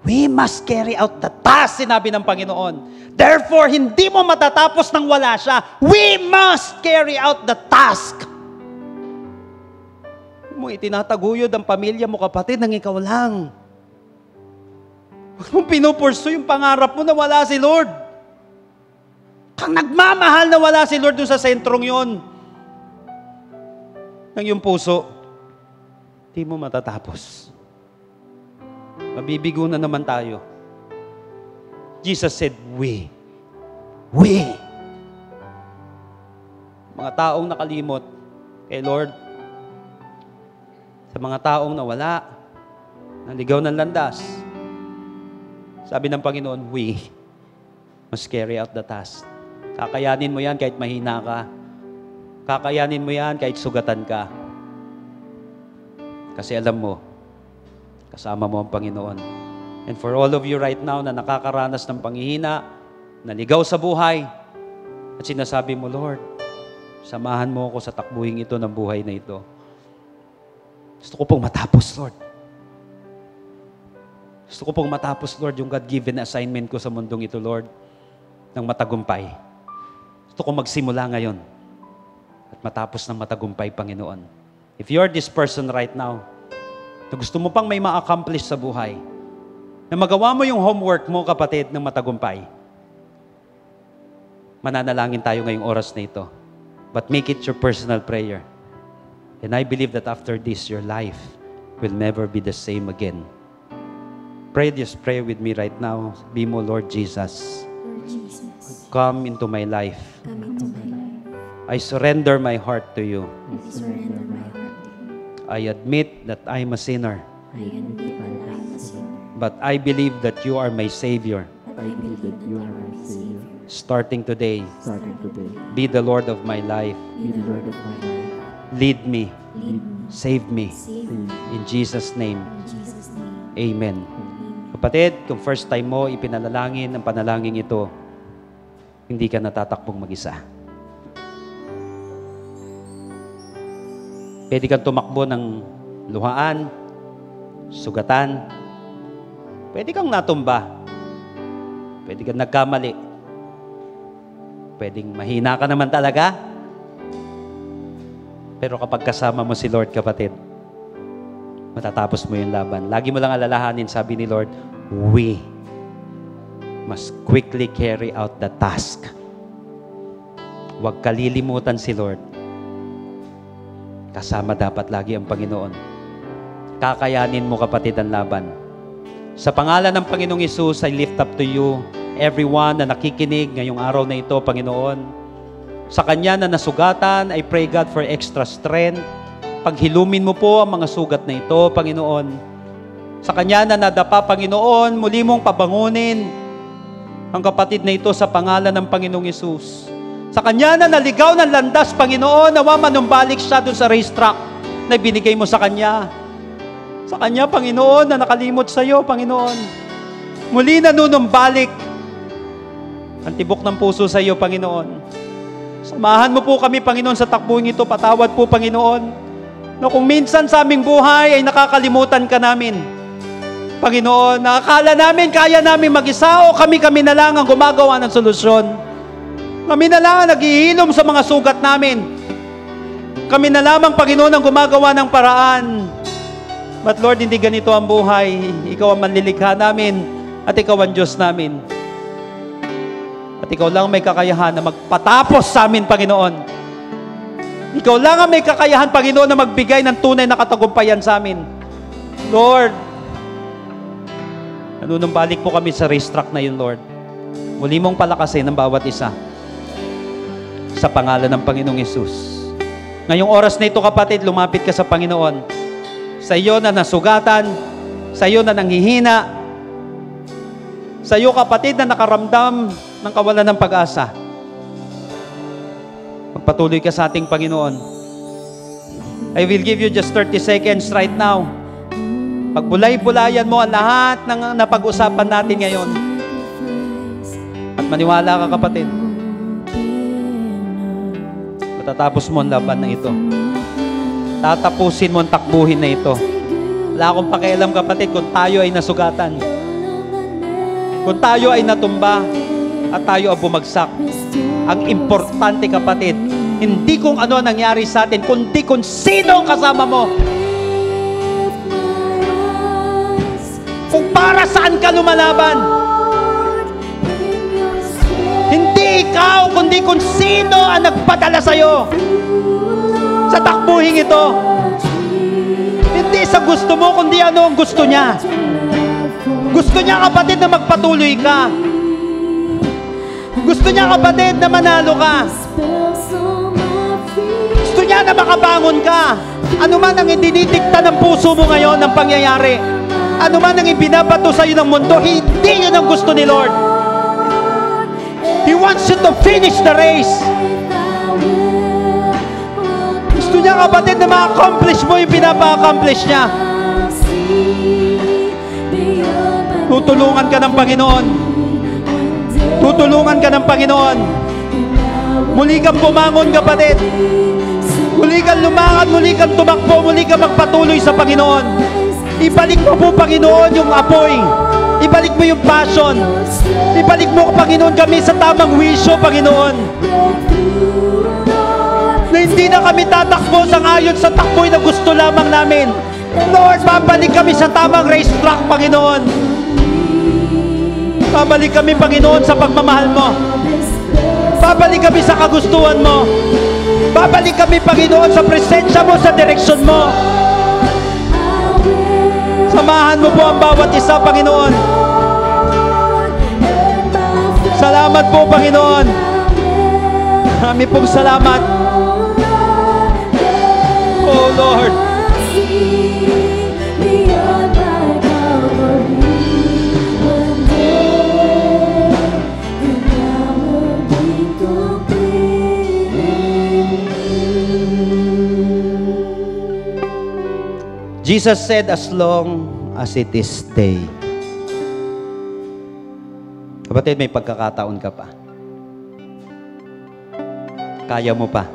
We must carry out the task, sinabi ng Panginoon. Therefore, hindi mo matatapos nang wala siya. We must carry out the task. mong itinataguyod ang pamilya mo, kapatid, nang ikaw lang. Huwag mong pinupurso yung pangarap mo na wala si Lord. Kang nagmamahal na wala si Lord doon sa sentrong yon ng iyong puso, di mo matatapos. Mabibigo na naman tayo. Jesus said, we. Mga taong nakalimot kay Lord, sa mga taong nawala, naligaw ng landas, sabi ng Panginoon, we must carry out the task. Kakayanin mo yan kahit mahina ka. Kakayanin mo yan kahit sugatan ka. Kasi alam mo, kasama mo ang Panginoon. And for all of you right now na nakakaranas ng panghihina, naligaw sa buhay, at sinasabi mo, Lord, samahan mo ako sa takbuhin ito ng buhay na ito. Gusto ko pong matapos, Lord. Gusto ko pong matapos, Lord, yung God-given assignment ko sa mundong ito, Lord, ng matagumpay. Gusto ko magsimula ngayon at matapos ng matagumpay, Panginoon. If you're this person right now, na gusto mo pang may ma-accomplish sa buhay, na magawa mo yung homework mo, kapatid, ng matagumpay, mananalangin tayo ngayong oras na ito. But make it your personal prayer. And I believe that after this, your life will never be the same again. Pray this prayer with me right now. Be mo, Lord Jesus. Lord Jesus, Come into my life. come into my life. I surrender my heart to you. I surrender my heart to you. I admit that I'm a sinner, I admit that I am a sinner, but I believe that you are my Savior. but I believe that you are my Savior. Starting today, Starting today, be the Lord of my life. Be the Lord of my life. Lead me. Lead me. Save me. Save me. In Jesus' name, In Jesus' name. Amen. Amen. Kapatid, kung first time mo ipinalalangin ang panalangin ito, hindi ka natatakbong mag-isa. Pwede kang tumakbo ng luhaan, sugatan, pwede kang natumba, pwede kang nagkamali, pwedeng mahina ka naman talaga, pero kapag kasama mo si Lord, kapatid, matatapos mo yung laban. Lagi mo lang alalahanin, sabi ni Lord, we must quickly carry out the task. Huwag kalilimutan si Lord. Kasama dapat lagi ang Panginoon. Kakayanin mo, kapatid, ang laban. Sa pangalan ng Panginoong Hesus, I lift up to you everyone na nakikinig ngayong araw na ito, Panginoon. Sa Kanya na nasugatan, I pray, God, for extra strength. Paghilumin mo po ang mga sugat na ito, Panginoon. Sa Kanya na nadapa, Panginoon, muli mong pabangunin ang kapatid na ito sa pangalan ng Panginoong Hesus. Sa Kanya na naligaw ng landas, Panginoon, nawa manumbalik siya doon sa racetrack na binigay mo sa Kanya. Sa Kanya, Panginoon, na nakalimot sa iyo, Panginoon. Muli nanunumbalik ang tibok ng puso sa iyo, Panginoon. Samahan mo po kami, Panginoon, sa takbuhin ito. Patawad po, Panginoon, na kung minsan sa aming buhay ay nakakalimutan ka namin. Panginoon, nakakala namin, kaya namin mag-isa o kami na lang ang gumagawa ng solusyon. Kami na lang ang naghihilom sa mga sugat namin. Kami na lamang, Panginoon, ang gumagawa ng paraan. But Lord, hindi ganito ang buhay. Ikaw ang manlilikha namin at Ikaw ang Diyos namin. At Ikaw lang may kakayahan na magpatapos sa amin, Panginoon. Ikaw lang ang may kakayahan, Panginoon, na magbigay ng tunay na katagumpayan sa amin. Lord, nanunumbalik po kami sa racetrack na yun, Lord. Muli mong palakasin ang bawat isa sa pangalan ng Panginoong Hesus. Ngayong oras na ito, kapatid, lumapit ka sa Panginoon. Sa iyo na nasugatan, sa iyo na nanghihina, sa iyo, kapatid, na nakaramdam ng kawalan ng pag-asa. Magpatuloy ka sa ating Panginoon. I will give you just 30 seconds right now. Pagbulay-bulayan mo ang lahat ng napag-usapan natin ngayon. At maniwala ka, kapatid. Matatapos mo ang laban na ito. Tatapusin mo ang takbuhin na ito. Wala akong pakialam, kapatid, kung tayo ay nasugatan. Kung tayo ay natumba at tayo ay bumagsak. Ang importante, kapatid, hindi kung ano nangyari sa atin, kundi kung sino ang kasama mo. para saan ka lumalaban. Hindi ikaw, kundi kung sino ang nagpadala sa'yo sa takbuhing ito. Hindi sa gusto mo, kundi ano ang gusto niya. Gusto niya, kapatid, na magpatuloy ka. Gusto niya, kapatid, na manalo ka. Gusto niya na makabangon ka. Ano man ang idinidikta ng puso mo ngayon ng pangyayari, ano man ang ibinabato sa iyo ng mundo, hindi yun ang gusto ni Lord. He wants you to finish the race. Gusto niya, kapatid, na ma-accomplish mo yung pinapa-accomplish niya. Tutulungan ka ng Panginoon. Tutulungan ka ng Panginoon. Muli kang bumangon, kapatid. Muli kang lumakad, muli kang tumakbo, muli kang magpatuloy sa Panginoon. Ibalik mo po, Panginoon, yung apoy. Ibalik mo yung passion. Ibalik mo, Panginoon, kami sa tamang wisyo, Panginoon. Na hindi na kami tatakbo sang ayon sa takboy na gusto lamang namin. Lord, babalik kami sa tamang racetrack, Panginoon. Babalik kami, Panginoon, sa pagmamahal mo. Babalik kami sa kagustuhan mo. Babalik kami, Panginoon, sa presensya mo, sa direksyon mo. Samahan mo po ang bawat isa, Panginoon. Salamat po, Panginoon. Marami pong salamat. Oh, Lord. Jesus said, as long as it is day. Kapatid, may pagkakataon ka pa. Kaya mo pa.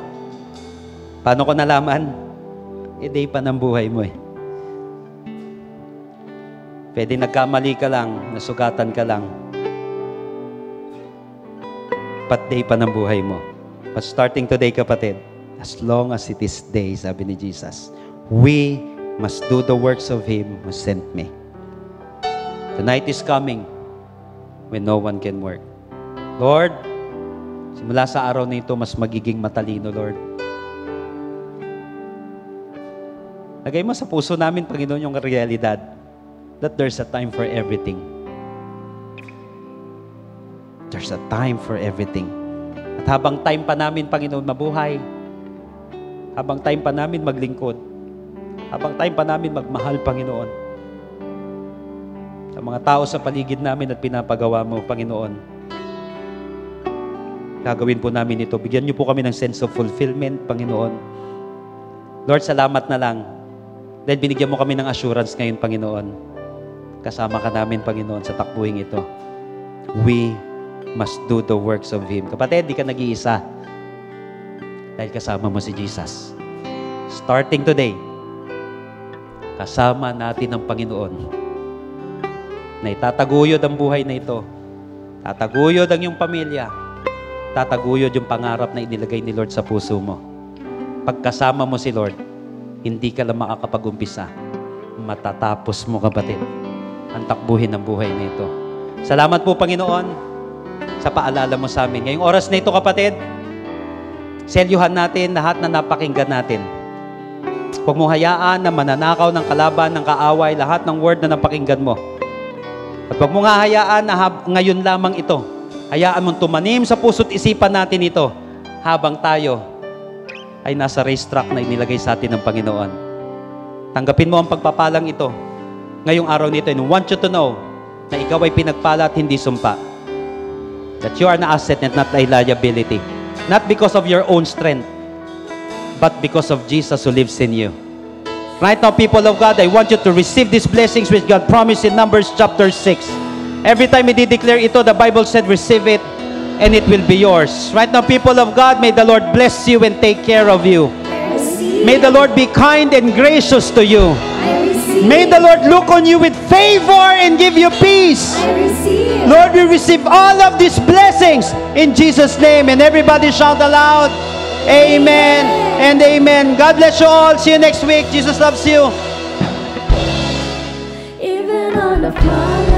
Paano ko nalaman? Day pa ng buhay mo eh. Pwede nagkamali ka lang, nasugatan ka lang. But day pa ng buhay mo. But starting today, kapatid, as long as it is day, sabi ni Jesus, we must do the works of Him who sent me. The night is coming when no one can work. Lord, simula sa araw na ito, mas magiging matalino, Lord. Lagay mo sa puso namin, Panginoon, yung realidad that there's a time for everything. There's a time for everything. At habang time pa namin, Panginoon, mabuhay, habang time pa namin maglingkod, habang time pa namin magmahal, Panginoon, sa mga tao sa paligid namin at pinapagawa mo, Panginoon, gagawin po namin ito. Bigyan niyo po kami ng sense of fulfillment, Panginoon. Lord, salamat na lang dahil binigyan mo kami ng assurance ngayon, Panginoon. Kasama ka namin, Panginoon, sa takbuhing ito. We must do the works of Him. Kapatid, di ka nag-iisa dahil kasama mo si Jesus. Starting today, kasama natin ang Panginoon na itataguyod ang buhay na ito. Tataguyod ang iyong pamilya. Tataguyod yung pangarap na inilagay ni Lord sa puso mo. Pagkasama mo si Lord, hindi ka lang makakapag-umpisa. Matatapos mo, kapatid, ang takbuhin ng buhay na ito. Salamat po, Panginoon, sa paalala mo sa amin. Ngayong oras na ito, kapatid, selyuhan natin lahat na napakinggan natin. Huwag mo hayaan na mananakaw ng kalaban, ng kaaway, lahat ng word na napakinggan mo. At huwag mo nga hayaan na ngayon lamang ito. Hayaan mong tumanim sa puso't isipan natin ito habang tayo ay nasa racetrack na inilagay sa atin ng Panginoon. Tanggapin mo ang pagpapalang ito ngayong araw nito, and I want you to know na ikaw ay pinagpala at hindi sumpa. That you are an asset and not a liability. Not because of your own strength, but because of Jesus who lives in you. Right now, people of God, I want you to receive these blessings which God promised in Numbers chapter 6. Every time we declare ito, the Bible said, receive it, and it will be yours. Right now, people of God, may the Lord bless you and take care of you. May the Lord be kind and gracious to you. May the Lord look on you with favor and give you peace. Lord, we receive all of these blessings in Jesus' name. And everybody shout aloud, amen and amen. God bless you all. See you next week. Jesus loves you. Even on the Hallelujah.